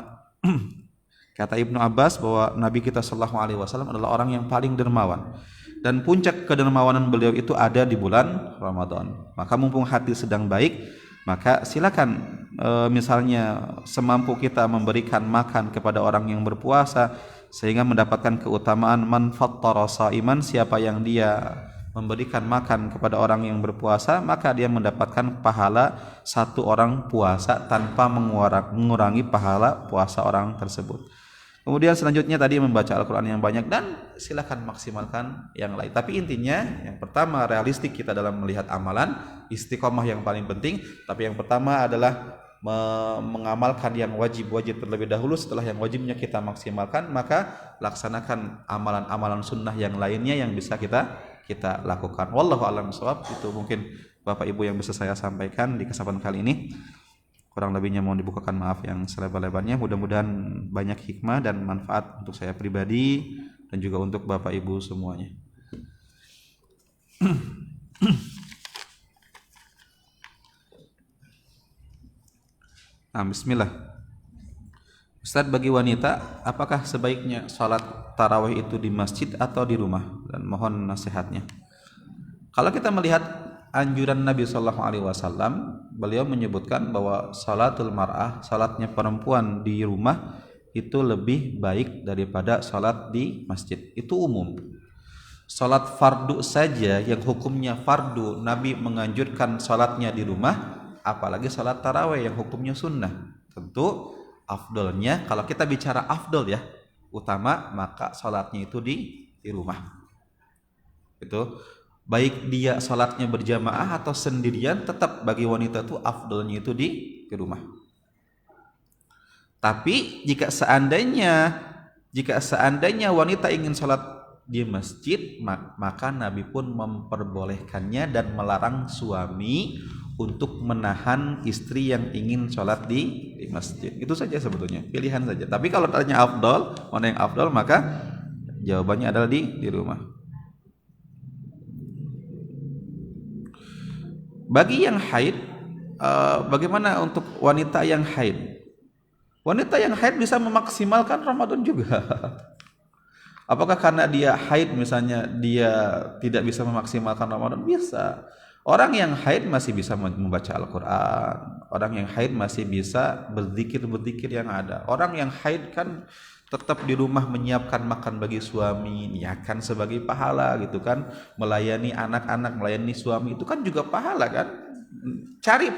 Kata Ibnu Abbas bahwa Nabi kita sallallahu alaihi wasallam adalah orang yang paling dermawan. Dan puncak kedermawanan beliau itu ada di bulan Ramadan. Maka mumpung hati sedang baik, maka silakan misalnya semampu kita memberikan makan kepada orang yang berpuasa sehingga mendapatkan keutamaan man fattara shaiman, siapa yang dia memberikan makan kepada orang yang berpuasa maka dia mendapatkan pahala satu orang puasa tanpa mengurangi pahala puasa orang tersebut. Kemudian selanjutnya tadi membaca Al-Quran yang banyak dan silakan maksimalkan yang lain. Tapi intinya yang pertama realistik kita dalam melihat amalan, istiqomah yang paling penting. Tapi yang pertama adalah mengamalkan yang wajib-wajib terlebih dahulu. Setelah yang wajibnya kita maksimalkan, maka laksanakan amalan-amalan sunnah yang lainnya yang bisa kita lakukan. Wallahu a'lam bishawab. Itu mungkin Bapak Ibu yang bisa saya sampaikan di kesempatan kali ini. Kurang lebihnya mohon dibukakan maaf yang selebar-lebarnya. Mudah-mudahan banyak hikmah dan manfaat untuk saya pribadi dan juga untuk Bapak Ibu semuanya. Nah, bismillah. Ustadz, bagi wanita apakah sebaiknya sholat tarawih itu di masjid atau di rumah? Dan mohon nasihatnya. Kalau kita melihat anjuran Nabi Shallallahu Alaihi Wasallam, beliau menyebutkan bahwa salatul mar'ah, salatnya perempuan di rumah itu lebih baik daripada salat di masjid. Itu umum. Salat fardu saja yang hukumnya fardu, Nabi menganjurkan salatnya di rumah, apalagi salat tarawih yang hukumnya sunnah. Tentu afdolnya, kalau kita bicara afdol ya, utama, maka salatnya itu di rumah. Itu baik dia salatnya berjamaah atau sendirian, tetap bagi wanita itu afdolnya itu di rumah. Tapi jika seandainya wanita ingin salat di masjid, maka Nabi pun memperbolehkannya dan melarang suami untuk menahan istri yang ingin salat di masjid. Itu saja sebetulnya, pilihan saja. Tapi kalau tanya afdol, mana yang afdol, maka jawabannya adalah di rumah. Bagi yang haid, bagaimana untuk wanita yang haid? Wanita yang haid bisa memaksimalkan Ramadan juga. Apakah karena dia haid misalnya dia tidak bisa memaksimalkan Ramadan? Bisa. Orang yang haid masih bisa membaca Al-Quran. Orang yang haid masih bisa berzikir-berzikir yang ada. Orang yang haid kan tetap di rumah menyiapkan makan bagi suami, niatkan sebagai pahala gitu kan, melayani anak-anak, melayani suami, itu kan juga pahala kan. Cari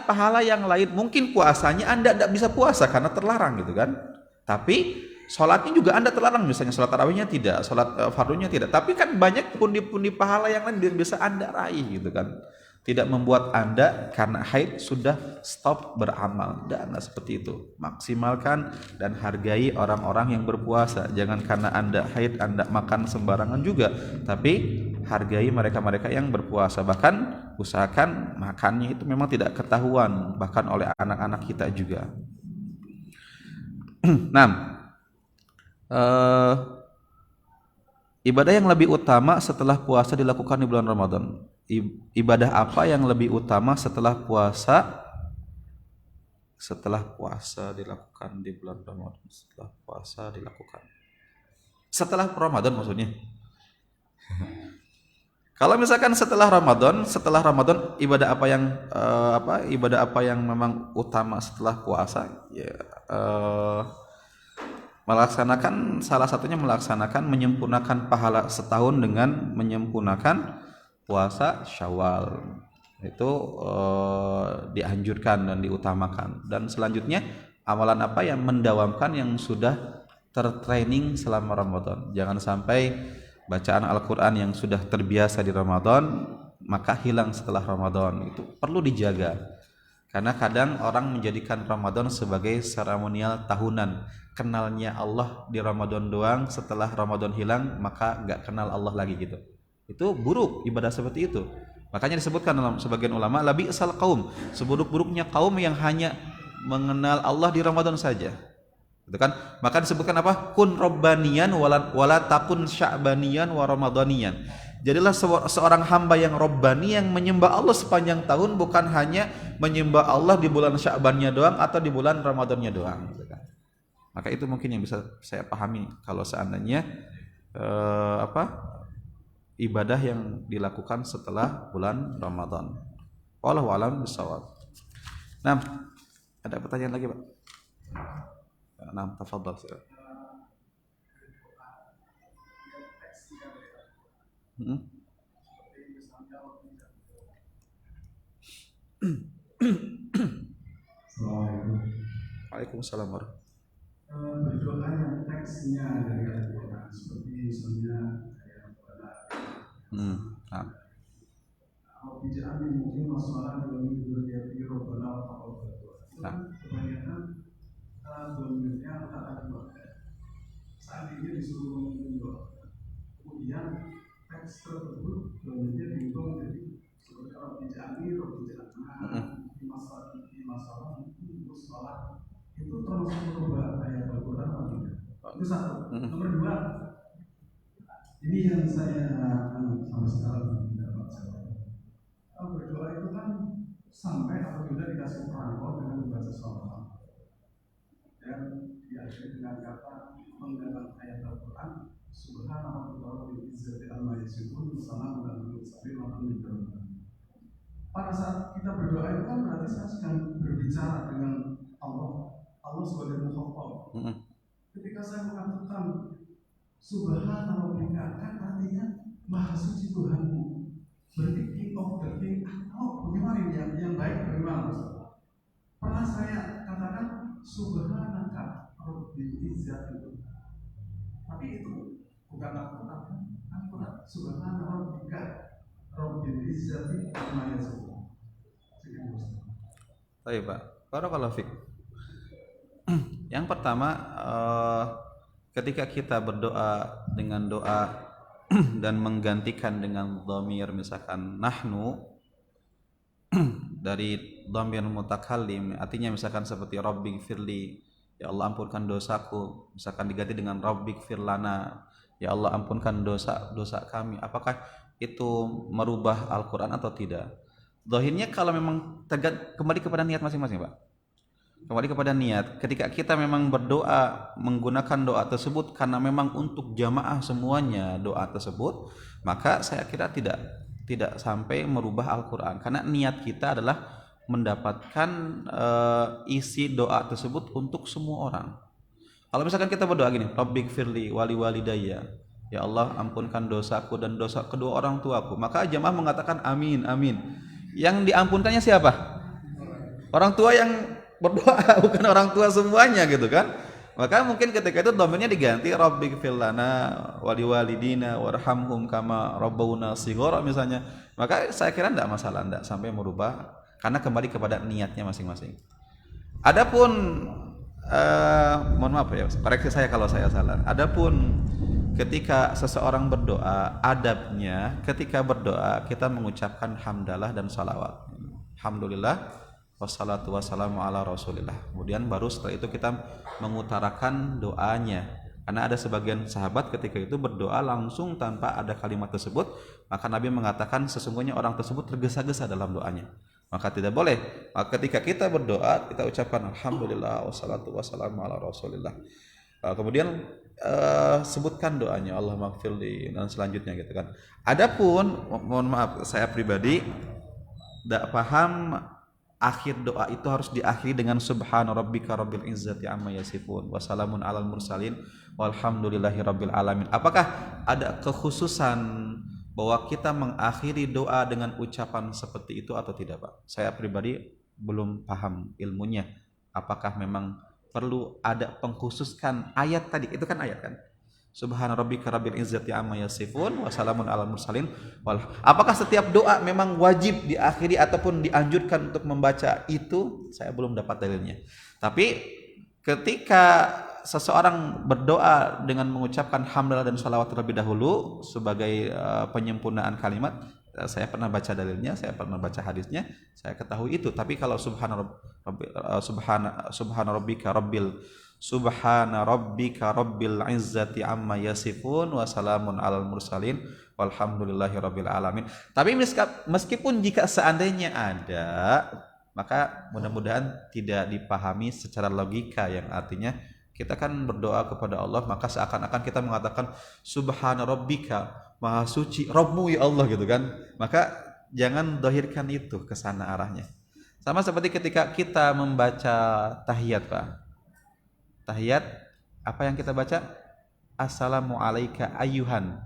pahala yang lain. Mungkin puasanya Anda tidak bisa puasa karena terlarang gitu kan, tapi sholatnya juga Anda terlarang, misalnya sholat tarawihnya tidak, sholat fardunya tidak, tapi kan banyak pundi-pundi pahala yang lain yang bisa Anda raih gitu kan. Tidak membuat Anda karena haid sudah stop beramal. Dan seperti itu. Maksimalkan dan hargai orang-orang yang berpuasa. Jangan karena Anda haid Anda makan sembarangan juga, tapi hargai mereka-mereka yang berpuasa. Bahkan usahakan makannya itu memang tidak ketahuan, bahkan oleh anak-anak kita juga. Nah, ibadah yang lebih utama setelah puasa dilakukan di bulan Ramadan. Ibadah apa yang lebih utama setelah puasa dilakukan di bulan Ramadan? Setelah Ramadan maksudnya. Kalau misalkan setelah Ramadan ibadah apa yang memang utama setelah puasa? Ya, salah satunya melaksanakan menyempurnakan pahala setahun dengan menyempurnakan puasa Syawal. Itu dianjurkan dan diutamakan. Dan selanjutnya amalan apa yang mendawamkan yang sudah tertraining selama Ramadan. Jangan sampai bacaan Al-Quran yang sudah terbiasa di Ramadan maka hilang setelah Ramadan. Itu perlu dijaga. Karena kadang orang menjadikan Ramadan sebagai seremonial tahunan. Kenalnya Allah di Ramadan doang, setelah Ramadan hilang maka gak kenal Allah lagi gitu. Itu buruk ibadah seperti itu. Makanya disebutkan dalam sebagian ulama, labi asal kaum, seburuk-buruknya kaum yang hanya mengenal Allah di Ramadan saja. Gitu kan? Maka disebutkan apa? Kun robbaniyan wala takun sya'baniyan wa ramadaniyan. Jadilah seorang hamba yang robbani, yang menyembah Allah sepanjang tahun, bukan hanya menyembah Allah di bulan Sya'bannya doang atau di bulan Ramadannya doang, gitu kan? Maka itu mungkin yang bisa saya pahami kalau seandainya ibadah yang dilakukan setelah bulan Ramadan. Wallahu a'lam bishawab. Nah, ada pertanyaan lagi, Pak? Nah, tafadhal. Waalaikumsalam warahmatullahi. Berdoa yang teksnya dari Al-Quran seperti misalnya Al-Bija'an mungkin masalah dalam hidup dia Robbana atau kebanyakan dominannya kata doa. Saat ini disuruh mendoa, kemudian teks tersebut dominannya diubah menjadi seperti Al-Bija'an di masalah untuk sholat. Itu termasuk merubah ayat Al-Quran atau tidak? Itu satu. Nomor dua, ini yang saya sampai sekarang tidak baca. Berdoa itu kan sampai apabila dikasih perangkul dengan membaca sholawat dan diakhiri dengan kata menggunakan ayat Al-Quran Subhanallahi wa bihamdihi amma yasifun salamun alal mursalin walhamdulillah. Pada saat kita berdoa itu kan berarti saya sedang berbicara dengan Allah sebagai mukhatab. Ketika saya mengatakan Subhanallah, kan artinya Maha Suci Tuhanmu. Berarti King of the King. Bagaimana yang baik bagaimana? Pernah saya katakan Subhanaka Rabbil Izzati. Tapi itu bukan Al-Quran. Subhanallah Rabbil Izzati amma yasifun. Baik, Pak. Barakallahu fiik. Yang pertama, ketika kita berdoa dengan doa dan menggantikan dengan dhamir misalkan nahnu dari dhamir mutakallim, artinya misalkan seperti rabbighfirli, ya Allah ampunkan dosaku, misalkan diganti dengan rabbighfir lana, ya Allah ampunkan dosa kami. Apakah itu merubah Al-Quran atau tidak? Zahirnya kalau memang kembali kepada niat masing-masing, Pak. Kembali kepada niat. Ketika kita memang berdoa menggunakan doa tersebut karena memang untuk jamaah semuanya doa tersebut, maka saya kira tidak sampai merubah Al-Quran, karena niat kita adalah mendapatkan isi doa tersebut untuk semua orang. Kalau misalkan kita berdoa gini, Rabbighfirli wali walidayya, ya Allah ampunkan dosaku dan dosa kedua orang tuaku, maka jamaah mengatakan amin amin. Yang diampunkannya siapa? Orang tua yang berdoa, bukan orang tua semuanya, gitu kan? Maka mungkin ketika itu domainnya diganti Rabbighfir lana wali walidina warhamhum kama rabbawna shighara misalnya. Maka saya kira tidak masalah, tidak sampai merubah, karena kembali kepada niatnya masing-masing. Adapun mohon maaf ya, koreksi saya kalau saya salah. Adapun ketika seseorang berdoa, adabnya ketika berdoa kita mengucapkan hamdalah dan salawat. Alhamdulillah wassalatu wassalamu ala rasulillah. Kemudian baru setelah itu kita mengutarakan doanya, karena ada sebagian sahabat ketika itu berdoa langsung tanpa ada kalimat tersebut, maka Nabi mengatakan sesungguhnya orang tersebut tergesa-gesa dalam doanya, maka tidak boleh. Maka ketika kita berdoa kita ucapkan alhamdulillah wassalatu wassalamu ala rasulillah, kemudian sebutkan doanya Allahumma gfirli dan selanjutnya, gitu kan. Adapun mohon maaf, saya pribadi tidak paham akhir doa itu harus diakhiri dengan subhana rabbika rabbil izzati amma yasifun wa salamun alal mursalin walhamdulillahi rabbil alamin. Apakah ada kekhususan bahwa kita mengakhiri doa dengan ucapan seperti itu atau tidak, Pak? Saya pribadi belum paham ilmunya. Apakah memang perlu ada pengkhususkan ayat tadi? Itu kan ayat kan? Subhana rabbika rabbil izzati amma yasifun wa salamun alal mursalin. Apakah setiap doa memang wajib diakhiri ataupun dianjurkan untuk membaca itu? Saya belum dapat dalilnya. Tapi ketika seseorang berdoa dengan mengucapkan hamdalah dan salawat terlebih dahulu sebagai penyempurnaan kalimat, Saya pernah baca dalilnya, saya pernah baca hadisnya, saya ketahui itu. Tapi kalau subhana rabbika rabbil izzati amma yasifun wa salamun alal mursalin walhamdulillahi rabbil alamin. Tapi meskipun jika seandainya ada, maka mudah-mudahan tidak dipahami secara logika, yang artinya kita kan berdoa kepada Allah, maka seakan-akan kita mengatakan subhana rabbika, maha suci Rabbmu ya Allah gitu kan. Maka jangan dohirkan itu ke sana arahnya. Sama seperti ketika kita membaca tahiyat, Pak. Tahiyat, apa yang kita baca? Assalamu alayka ayyuhan.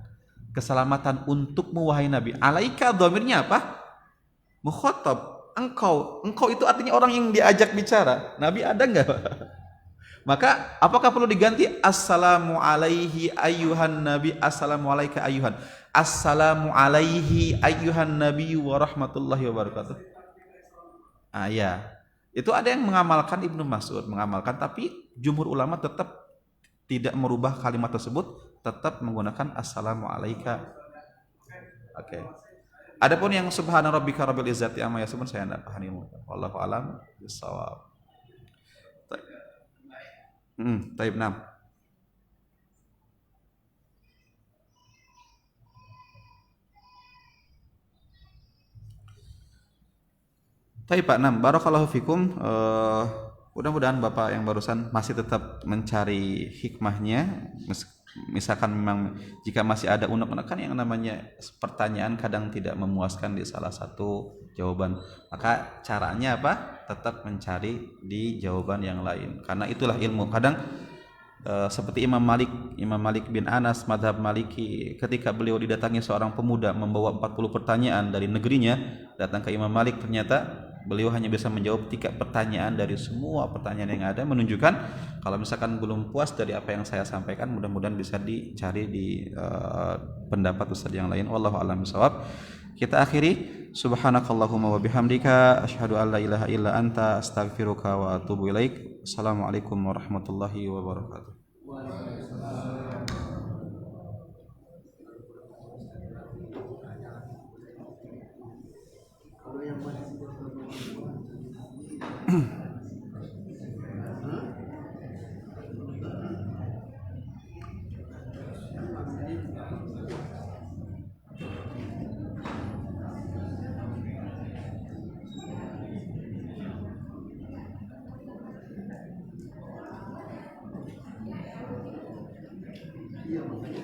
Keselamatan untukmu wahai Nabi. Alaika dhamirnya apa? Mukhatab, engkau. Engkau itu artinya orang yang diajak bicara. Nabi ada enggak? Maka apakah perlu diganti assalamu alaihi ayyuhan nabi, assalamu alayka ayyuhan, assalamu alaihi ayyuhan nabi wa rahmatullahi wa barakatuh. Ya. Itu ada yang mengamalkan, Ibnu Mas'ud mengamalkan, tapi jumhur ulama tetap tidak merubah kalimat tersebut, tetap menggunakan assalamu alayka. Oke. Adapun yang subhana rabbika rabbil izzati amma yasifun saya tidak paham. Wallahu a'lam bishawab. Taib 6. Taib Pak 6. Barakallahu fikum. Mudah-mudahan Bapak yang barusan masih tetap mencari hikmahnya. Misalkan memang jika masih ada unek-unek, kan yang namanya pertanyaan kadang tidak memuaskan di salah satu jawaban, maka caranya apa? Tetap mencari di jawaban yang lain, karena itulah ilmu. Kadang seperti Imam Malik bin Anas mazhab Maliki, ketika beliau didatangi seorang pemuda membawa 40 pertanyaan dari negerinya, datang ke Imam Malik, ternyata beliau hanya bisa menjawab 3 pertanyaan dari semua pertanyaan yang ada, menunjukkan kalau misalkan belum puas dari apa yang saya sampaikan, mudah-mudahan bisa dicari di pendapat ustaz yang lain. Wallahu a'lam bishawab. Kita akhiri, subhanakallahumma wa bihamdika asyhadu an la ilaha illa anta astaghfiruka wa atubu ilaik. Assalamualaikum warahmatullahi wabarakatuh.